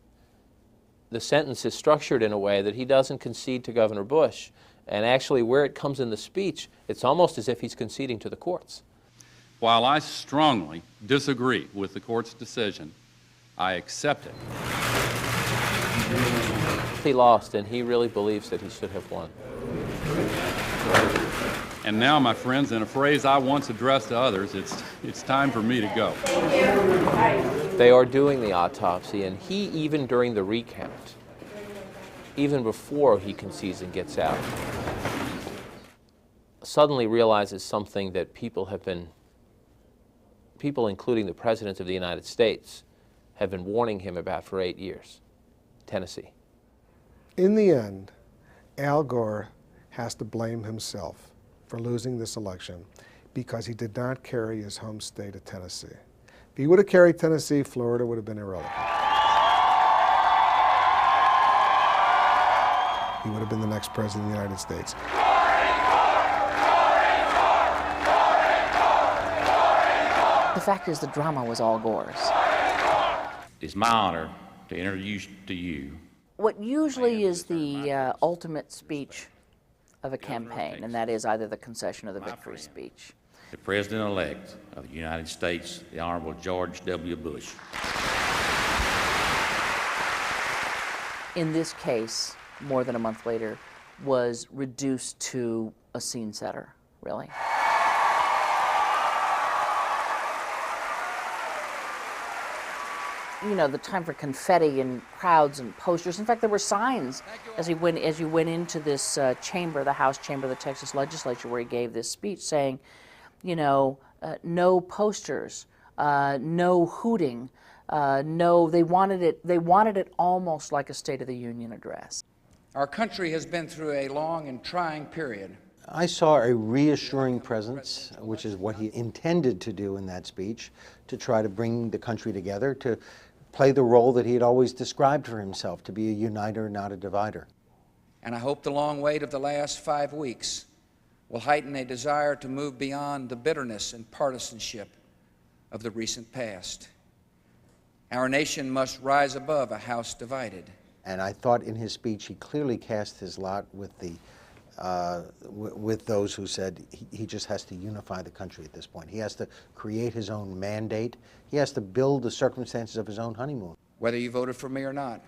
The sentence is structured in a way that he doesn't concede to Governor Bush. And actually, where it comes in the speech, it's almost as if he's conceding to the courts. While I strongly disagree with the court's decision, I accept it. He lost, and he really believes that he should have won. And now, my friends, in a phrase I once addressed to others, it's time for me to go. They are doing the autopsy, and he, even during the recount, even before he concedes and gets out, suddenly realizes something that people, including the President of the United States, have been warning him about for 8 years. Tennessee. In the end, Al Gore has to blame himself for losing this election because he did not carry his home state of Tennessee. If he would have carried Tennessee, Florida would have been irrelevant. He would have been the next president of the United States. The fact is, the drama was all Gore's. It's my honor to introduce to you what usually is the ultimate speech of a campaign, and that is either the concession or the victory speech. The President-elect of the United States, the Honorable George W. Bush. In this case, more than a month later, was reduced to a scene setter, really. You know, the time for confetti and crowds and posters. In fact, there were signs as you went into this chamber, the House chamber of the Texas legislature, where he gave this speech saying, you know, no posters, no hooting, no, they wanted it almost like a State of the Union address. Our country has been through a long and trying period. I saw a reassuring presence, which is what he intended to do in that speech, to try to bring the country together, to play the role that he had always described for himself, to be a uniter, not a divider. And I hope the long wait of the last 5 weeks will heighten a desire to move beyond the bitterness and partisanship of the recent past. Our nation must rise above a house divided. And I thought in his speech he clearly cast his lot with the with those who said he just has to unify the country at this point. He has to create his own mandate. He has to build the circumstances of his own honeymoon. Whether you voted for me or not,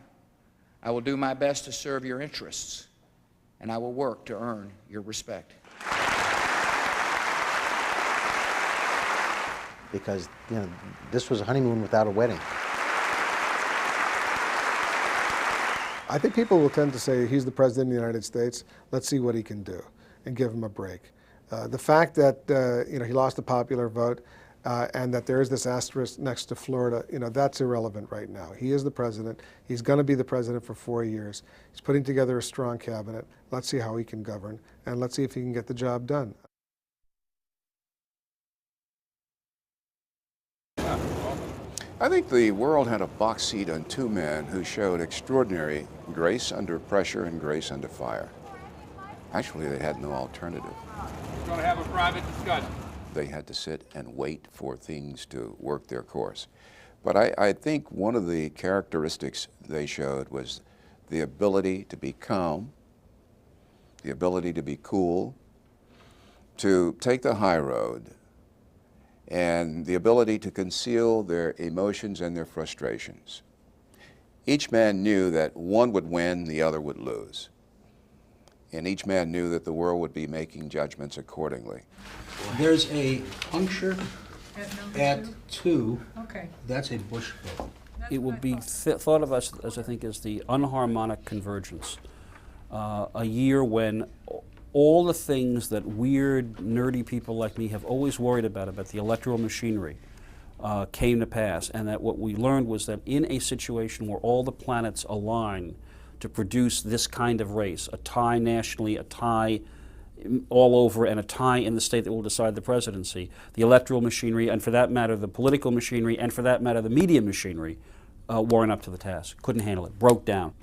I will do my best to serve your interests, and I will work to earn your respect. Because, you know, this was a honeymoon without a wedding. I think people will tend to say he's the president of the United States, let's see what he can do, and give him a break. The fact that you know, he lost the popular vote and that there is this asterisk next to Florida, you know, that's irrelevant right now. He is the president. He's going to be the president for 4 years. He's putting together a strong cabinet. Let's see how he can govern, and let's see if he can get the job done. I think the world had a box seat on two men who showed extraordinary grace under pressure and grace under fire. Actually, they had no alternative. We're going to have a private discussion. They had to sit and wait for things to work their course. But I think one of the characteristics they showed was the ability to be calm, the ability to be cool, to take the high road, and the ability to conceal their emotions and their frustrations. Each man knew that one would win, the other would lose. And each man knew that the world would be making judgments accordingly. There's a puncture at 2. Okay. That's a Bush vote. It will be thought of as I think, as the unharmonic convergence. A year when all the things that weird, nerdy people like me have always worried about the electoral machinery, came to pass. And that what we learned was that in a situation where all the planets align to produce this kind of race, a tie nationally, a tie all over, and a tie in the state that will decide the presidency, the electoral machinery, and for that matter, the political machinery, and for that matter, the media machinery, weren't up to the task, couldn't handle it, broke down.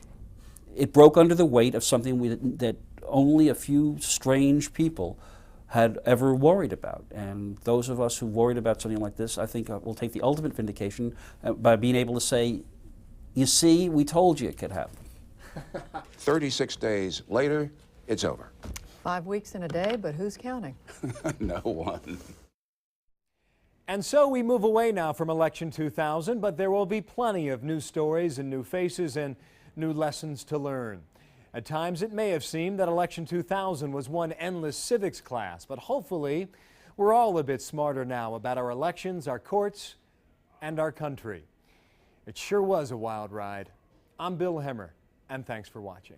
It broke under the weight of something that only a few strange people had ever worried about. And those of us who worried about something like this, I think will take the ultimate vindication by being able to say, you see, we told you it could happen. 36 days later, it's over. 5 weeks in a day, but who's counting? No one. And so we move away now from election 2000, but there will be plenty of new stories and new faces and new lessons to learn. At times it may have seemed that election 2000 was one endless civics class, but hopefully we're all a bit smarter now about our elections, our courts, and our country. It sure was a wild ride. I'm Bill Hemmer, and thanks for watching.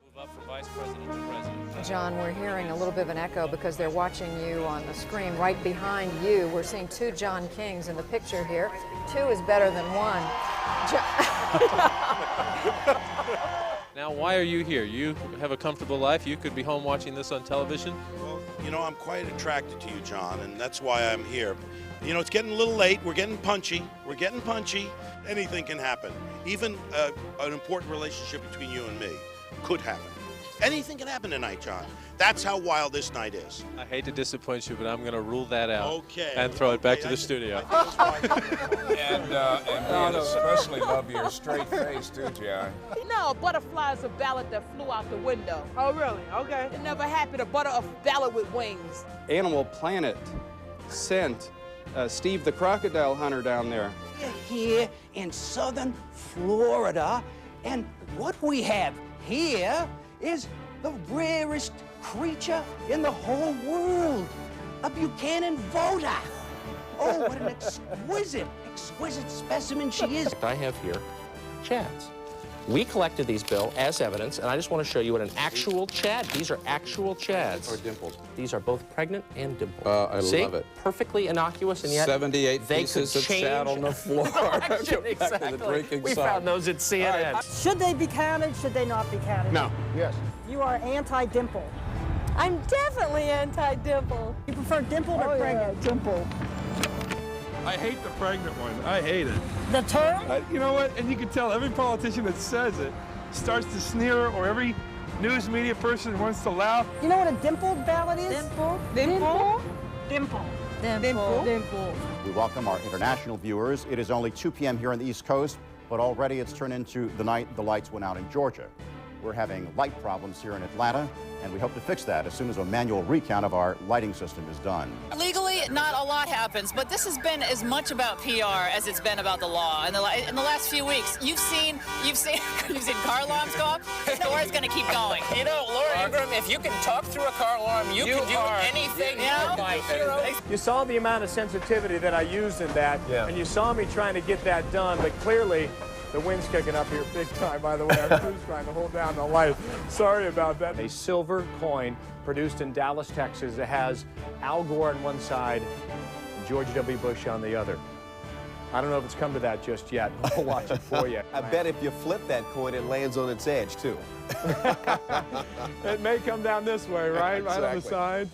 Move up from Vice President to President. John, we're hearing a little bit of an echo because they're watching you on the screen. Right behind you, we're seeing 2 John Kings in the picture here. 2 is better than 1. Now, why are you here? You have a comfortable life. You could be home watching this on television. Well, you know, I'm quite attracted to you, John, and that's why I'm here. You know, it's getting a little late. We're getting punchy. Anything can happen. Even an important relationship between you and me could happen. Anything can happen tonight, John. That's how wild this night is. I hate to disappoint you, but I'm going to rule that out. Okay. And throw it back to the studio. And we especially love your straight face, too, John. No, a butterfly is a ballot that flew out the window. Oh, really? Okay. It never happened. A ballot with wings. Animal Planet sent Steve the crocodile hunter down there. We're here in southern Florida, and what we have here is the rarest creature in the whole world, a Buchanan voter. Oh, what an exquisite specimen she is. I have here chads. We collected these, Bill, as evidence, and I just want to show you what an actual chad. These are actual chads. Or dimples. These are both pregnant and dimpled. I See? love it. Perfectly innocuous, and yet 78 they pieces could of change chat on the floor. Exactly. We found those at CNN. Should they be counted? Should they not be counted? No. Yes. You are anti-dimple. I'm definitely anti-dimple. You prefer dimpled or pregnant? Dimple. I hate the pregnant one. I hate it. The term? You know what? And you can tell every politician that says it starts to sneer, or every news media person wants to laugh. You know what a dimpled ballot is? Dimple. Dimple. Dimple. Dimple. Dimple. We welcome our international viewers. It is only 2 p.m. here on the East Coast, but already it's turned into the night the lights went out in Georgia. we're having light problems here in Atlanta, and we hope to fix that as soon as a manual recount of our lighting system is done. Legally, not a lot happens, but this has been as much about PR as it's been about the law. In the last few weeks, you've seen car alarms go off. The story's going to keep going. You know, Laura Ingraham, if you can talk through a car alarm, you can do anything. Yeah. My hero. You saw the amount of sensitivity that I used in that, and you saw me trying to get that done, but clearly the wind's kicking up here big time, by the way. Our crew's trying to hold down the light. Sorry about that. A silver coin produced in Dallas, Texas that has Al Gore on one side and George W. Bush on the other. I don't know if it's come to that just yet. We'll watch it for you. I bet if you flip that coin, it lands on its edge, too. It may come down this way, right? Right on the Exactly. side.